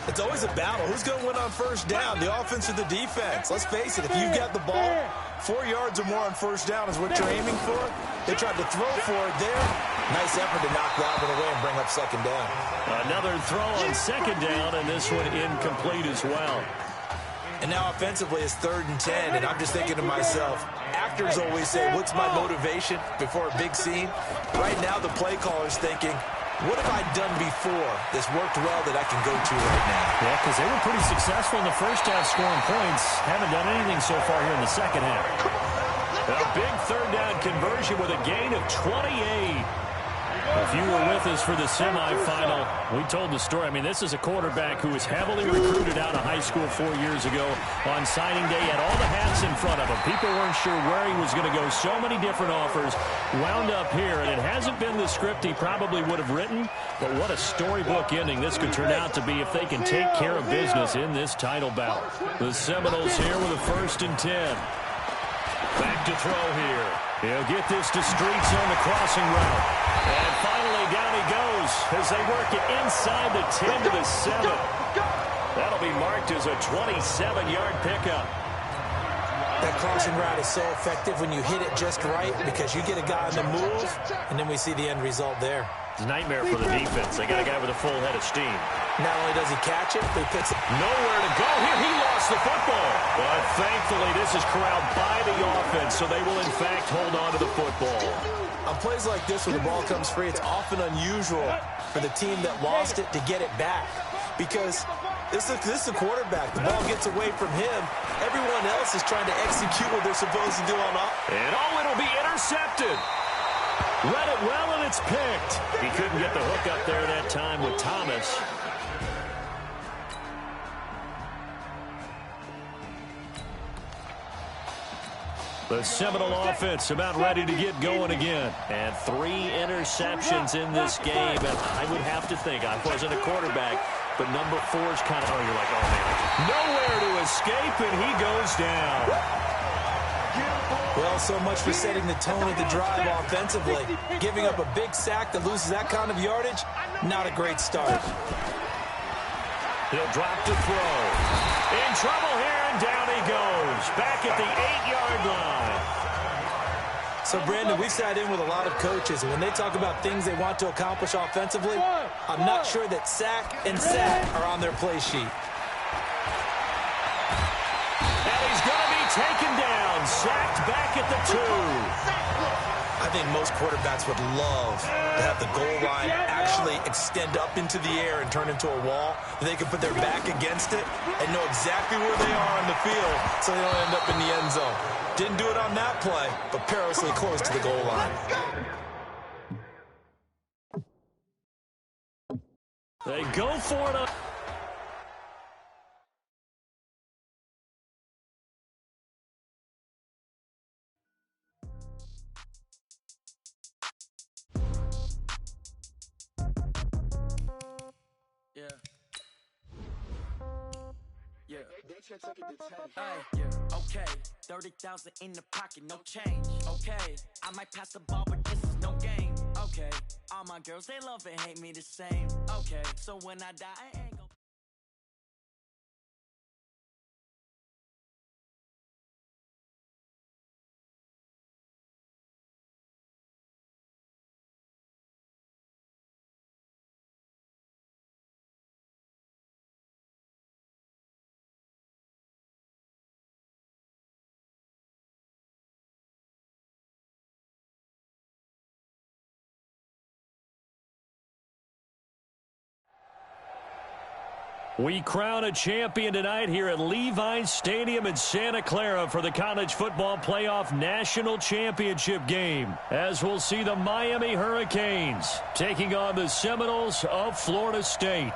It's always a battle. Who's going to win on 1st down, the offense or the defense? Let's face it, if you've got the ball, 4 yards or more on 1st down is what you're aiming for. They tried to throw for it there. Nice effort to knock that one away and bring up 2nd down. Another throw on 2nd down, and this one incomplete as well. And now offensively it's 3rd and 10, and I'm just thinking to myself, actors always say, what's my motivation before a big scene? Right now the play caller's thinking, what have I done before that's worked well that I can go to right now? Yeah, because they were pretty successful in the first half scoring points. Haven't done anything so far here in the second half. A big 3rd down conversion with a gain of 28. If you were with us for the semifinal, we told the story. I mean, this is a quarterback who was heavily recruited out of high school 4 years ago. On signing day, had all the hats in front of him. People weren't sure where he was going to go. So many different offers. Wound up here, and it hasn't been the script he probably would have written. But what a storybook ending this could turn out to be if they can take care of business in this title bout. The Seminoles here with a 1st and 10. Back to throw here. He'll get this to Streets on the crossing route. And finally down he goes as they work it inside the 10 to the 7. That'll be marked as a 27-yard pickup. That crossing route is so effective when you hit it just right because you get a guy on the move, and then we see the end result there. It's a nightmare for the defense. They got a guy with a full head of steam. Not only does he catch it, but he picks it. Nowhere to go here. He lost the football. But thankfully, this is corralled by the offense, so they will, in fact, hold on to the football. On plays like this, when the ball comes free, it's often unusual for the team that lost it to get it back. Because this is a quarterback. The ball gets away from him. Everyone else is trying to execute what they're supposed to do on offense. And it'll be intercepted. Read it well, and it's picked. He couldn't get the hook up there that time with Thomas. The Seminole offense about ready to get going again. And 3 interceptions in this game. And I would have to think, I wasn't a quarterback, but number 4 is kind of, you're like, oh, man. Nowhere to escape, and he goes down. Well, so much for setting the tone of the drive offensively. Giving up a big sack that loses that kind of yardage, not a great start. He'll drop to throw. In trouble here, and down he goes. Back at the 8-yard line. So, Brandon, we've sat in with a lot of coaches, and when they talk about things they want to accomplish offensively, I'm not sure that sack and sack are on their play sheet. And he's going to be taken down, sacked back at the 2. I think most quarterbacks would love to have the goal line actually extend up into the air and turn into a wall. They can put their back against it and know exactly where they are on the field so they don't end up in the end zone. Didn't do it on that play, but perilously close to the goal line. They go for it. Okay, 30,000 in the pocket, no change. Okay, I might pass the ball, but this is no game. Okay, all my girls, they love and hate me the same. Okay, so when I die, I ain't gon' We crown a champion tonight here at Levi's Stadium in Santa Clara for the College Football Playoff National Championship game, as we'll see the Miami Hurricanes taking on the Seminoles of Florida State.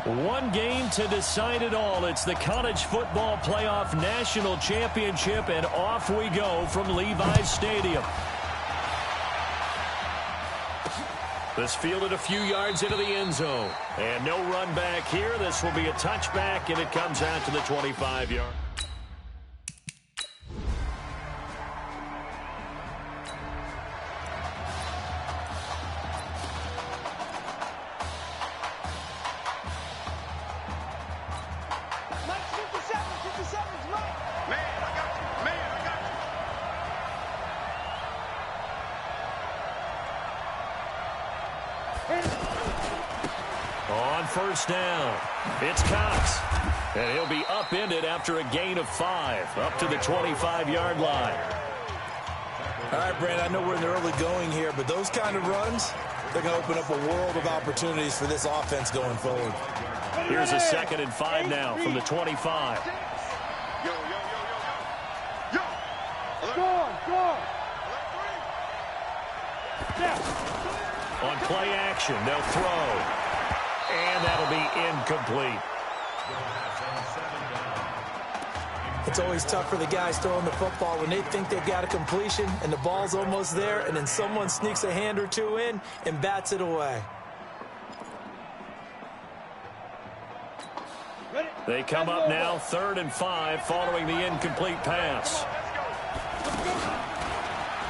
One game to decide it all. It's the College Football Playoff National Championship, and off we go from Levi's Stadium. This fielded a few yards into the end zone. And no run back here. This will be a touchback, and it comes out to the 25-yard. On first down, it's Cox. And he'll be upended after a gain of 5, up to the 25-yard line. All right, Brandon, I know we're in the early going here, but those kind of runs, they're going to open up a world of opportunities for this offense going forward. Here's a 2nd and 5 now from the 25. On play action, they'll throw. And that'll be incomplete. It's always tough for the guys throwing the football when they think they've got a completion and the ball's almost there, and then someone sneaks a hand or two in and bats it away. They come up now 3rd and 5 following the incomplete pass.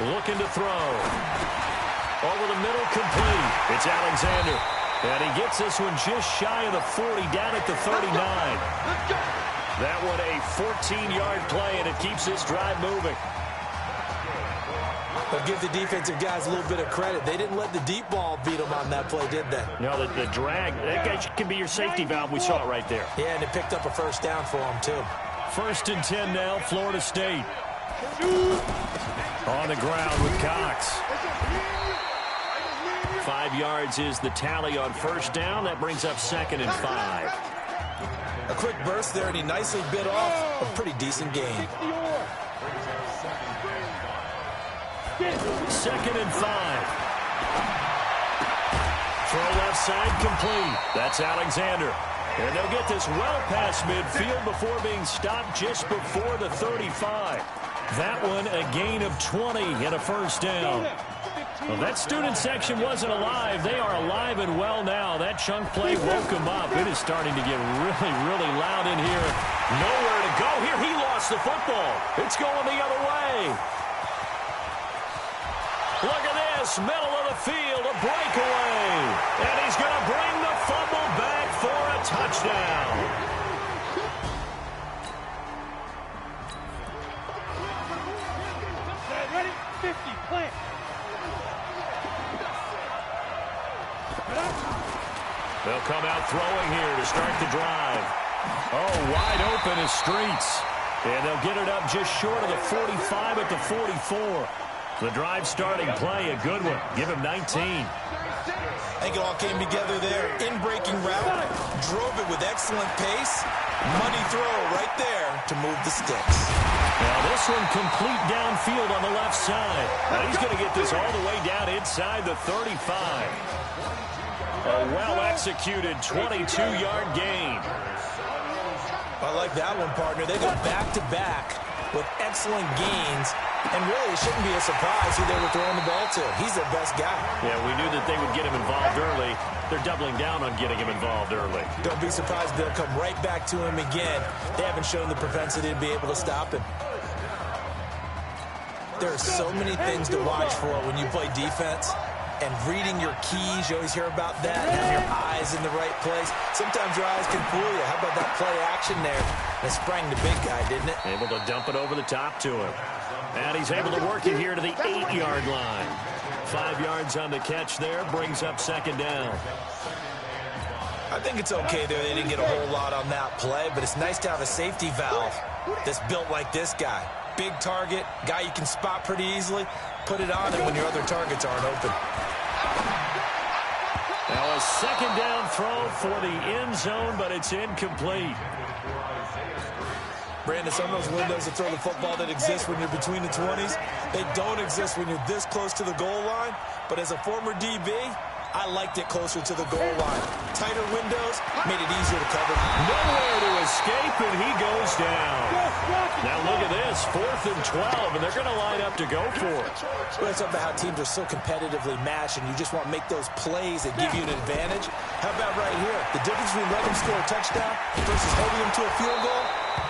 Looking to throw. Over the middle, complete. It's Alexander. And he gets this one just shy of the 40, down at the 39. That one a 14-yard play, and it keeps this drive moving. But give the defensive guys a little bit of credit. They didn't let the deep ball beat them on that play, did they? No, the drag, that can be your safety valve. We saw it right there. Yeah, and it picked up a first down for them, too. 1st and 10 now, Florida State. On the ground with Cox. 5 yards is the tally on first down. That brings up 2nd and 5. A quick burst there, and he nicely bit off a pretty decent gain. 2nd and 5. Throw left side complete. That's Alexander. And they'll get this well past midfield before being stopped just before the 35. That one a gain of 20 and a first down. Well, that student section wasn't alive. They are alive and well now. That chunk play woke them up. It is starting to get really, really loud in here. Nowhere to go here. He lost the football. It's going the other way. Look at this, middle of the field, a breakaway. And he's going to bring the fumble back for a touchdown. Ready? 50, plant. They'll come out throwing here to start the drive. Oh, wide open is Streets. And they'll get it up just short of the 45 at the 44. The drive starting play, a good one. Give him 19. I think it all came together there. In-breaking route, drove it with excellent pace. Money throw right there to move the sticks. Now this one complete downfield on the left side. Now he's going to get this all the way down inside the 35. A well-executed 22-yard gain. I like that one, partner. They go back-to-back with excellent gains. And really, it shouldn't be a surprise who they were throwing the ball to. He's their best guy. Yeah, we knew that they would get him involved early. They're doubling down on getting him involved early. Don't be surprised they'll come right back to him again. They haven't shown the propensity to be able to stop him. There are so many things to watch for when you play defense. And reading your keys, you always hear about that. Having your eyes in the right place. Sometimes your eyes can fool you. How about that play action there? They sprang the big guy, didn't it? Able to dump it over the top to him. And he's able to work it here to the 8-yard line. 5 yards on the catch there, brings up 2nd down. I think it's okay there. They didn't get a whole lot on that play, but it's nice to have a safety valve that's built like this guy. Big target, guy you can spot pretty easily. Put it on him when your other targets aren't open. Now a 2nd down throw for the end zone, but it's incomplete. Brandon, some of those windows to throw the football that exist when you're between the 20s, they don't exist when you're this close to the goal line. But as a former DB, I liked it closer to the goal line. Tighter windows made it easier to cover. Nowhere to escape, and he goes down. Now look at this, 4th and 12, and they're going to line up to go for it. Well, it's about how teams are so competitively matched, and you just want to make those plays that give you an advantage. How about right here? The difference between letting them score a touchdown versus holding them to a field goal,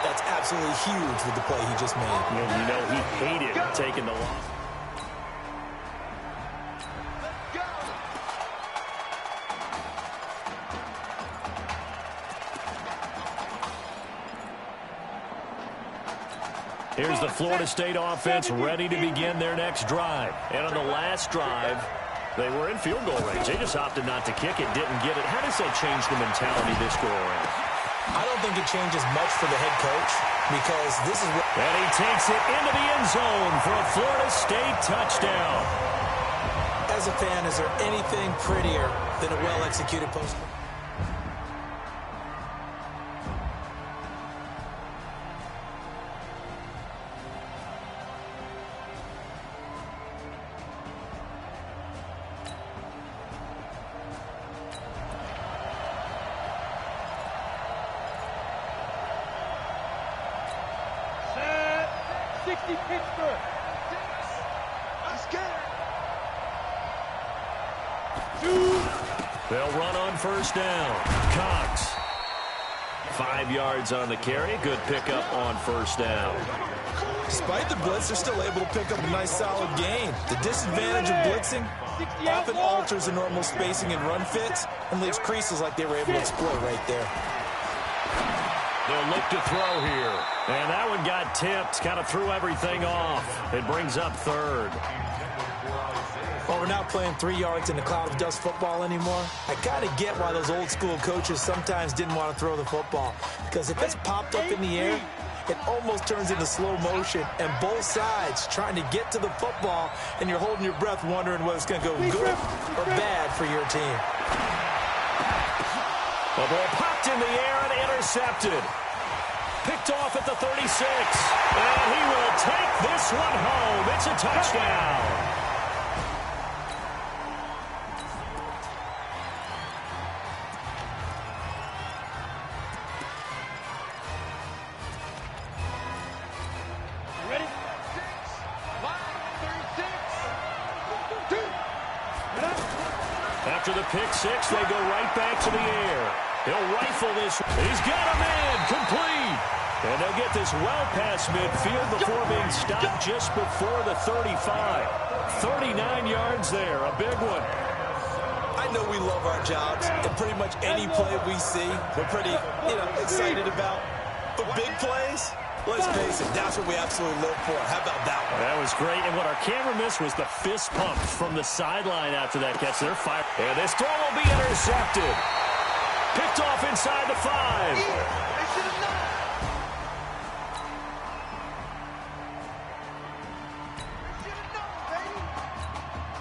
that's absolutely huge with the play he just made. You know, he hated taking the loss. Here's the Florida State offense ready to begin their next drive. And on the last drive, they were in field goal range. They just opted not to kick it, didn't get it. How does that change the mentality this go around? I don't think it changes much for the head coach because this is what... And he takes it into the end zone for a Florida State touchdown. As a fan, is there anything prettier than a well-executed post? They'll run on first down. Cox. 5 yards on the carry. Good pickup on first down. Despite the blitz, they're still able to pick up a nice solid gain. The disadvantage of blitzing often alters the normal spacing and run fits and leaves creases like they were able to exploit right there. They'll look to throw here. And that one got tipped, kind of threw everything off. It brings up third. Well, we're not playing 3 yards in a cloud of dust football anymore. I kind of get why those old school coaches sometimes didn't want to throw the football. Because if it's popped up in the air, it almost turns into slow motion, and both sides trying to get to the football, and you're holding your breath wondering whether it's going to go good or bad for your team. The ball popped in the air and intercepted. Picked off at the 36. And he will take this one home. It's a touchdown. After the pick six, they go right back to the air. He'll rifle this. He's got a man complete. And they'll get this well past midfield before being stopped just before the 35. 39 yards there, a big one. I know we love our jobs, and pretty much any play we see, we're pretty, excited about. But big plays, let's face it, that's what we absolutely live for. How about that one? That was great, and what our camera missed was the fist pump from the sideline after that catch. They're fired. And this throw will be intercepted. Picked off inside the 5.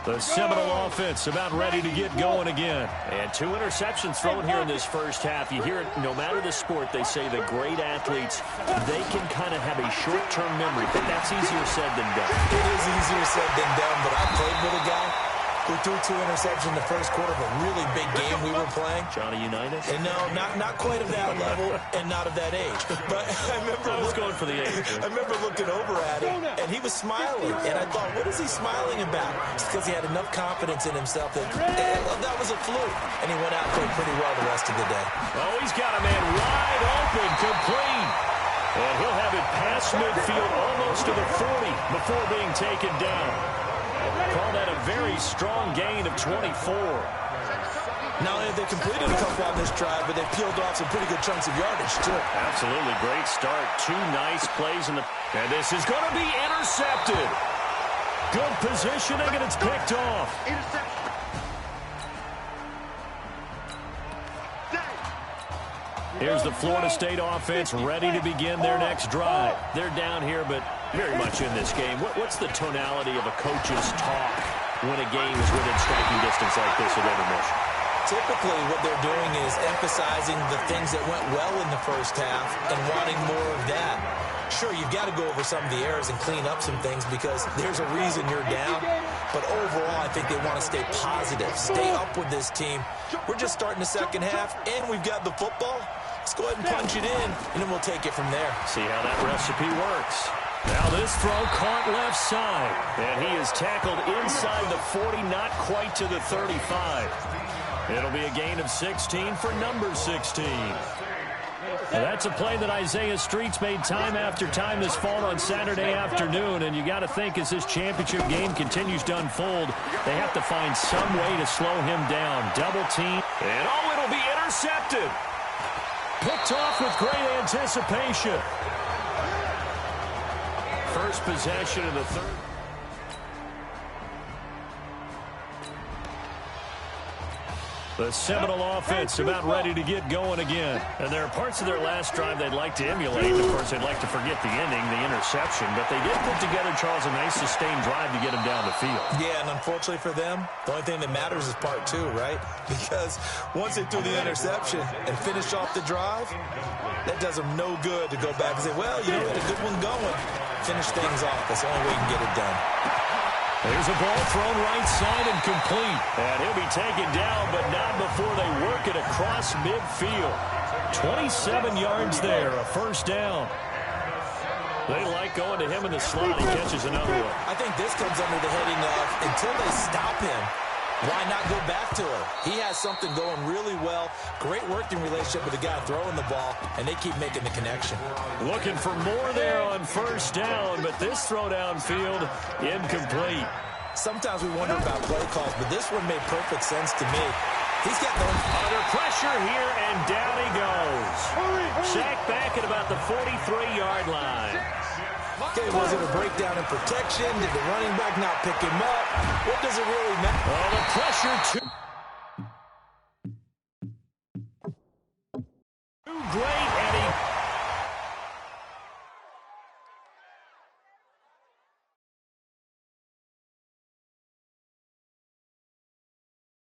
The Seminole offense about ready to get going again. And 2 interceptions thrown here in this first half. You hear it, no matter the sport, they say the great athletes, they can kind of have a short-term memory, but that's easier said than done. It is easier said than done, but I played with a guy who threw 2 interceptions in the first quarter of a really big game we were playing. Johnny Unitas? And no, not quite of that level and not of that age. But I remember I was going for the age. I remember looking over at him, and he was smiling. And I thought, what is he smiling about? It's because he had enough confidence in himself that that was a fluke. And he went out and played pretty well the rest of the day. Oh, he's got a man wide open, complete. And he'll have it past midfield almost to the 40 before being taken down. Call that a very strong gain of 24. Not only have they completed a couple on this drive, but they've peeled off some pretty good chunks of yardage, too. Absolutely. Great start. 2 nice plays. And this is going to be intercepted. Good positioning, and it's picked off. Here's the Florida State offense ready to begin their next drive. They're down here, but very much in this game. What's the tonality of a coach's talk when a game is within striking distance like this at intermission? Typically, what they're doing is emphasizing the things that went well in the first half and wanting more of that. Sure, you've got to go over some of the errors and clean up some things because there's a reason you're down. But overall, I think they want to stay positive, stay up with this team. We're just starting the second half, and we've got the football. Let's go ahead and punch it in, and then we'll take it from there. See how that recipe works. Now this throw caught left side, and he is tackled inside the 40, not quite to the 35. It'll be a gain of 16 for number 16. Now that's a play that Isaiah Streets made time after time this fall on Saturday afternoon, and you got to think as this championship game continues to unfold, they have to find some way to slow him down. Double team, and it'll be intercepted. Picked off with great anticipation. First possession of the third. The Seminole offense about ready to get going again. And there are parts of their last drive they'd like to emulate. Of course, they'd like to forget the ending, the interception. But they did put together, Charles, a nice sustained drive to get them down the field. Yeah, and unfortunately for them, the only thing that matters is part 2, right? Because once they threw the interception and finished off the drive, that does them no good to go back and say, well, we had a good one going. Finish things off. That's the only way you can get it done. There's a ball thrown right side and complete. And he'll be taken down, but not before they work it across midfield. 27 yards there, a first down. They like going to him in the slot. He catches another one. I think this comes under the heading of until they stop him, why not go back to it? He has something going really well. Great working relationship with the guy throwing the ball, and they keep making the connection. Looking for more there on first down, but this throw downfield, incomplete. Sometimes we wonder about play calls, but this one made perfect sense to me. He's got no... Under pressure here, and down he goes. Sacked back at about the 43-yard line. Okay, was it a breakdown in protection? Did the running back not pick him up? What does it really matter? Oh, the pressure too. Great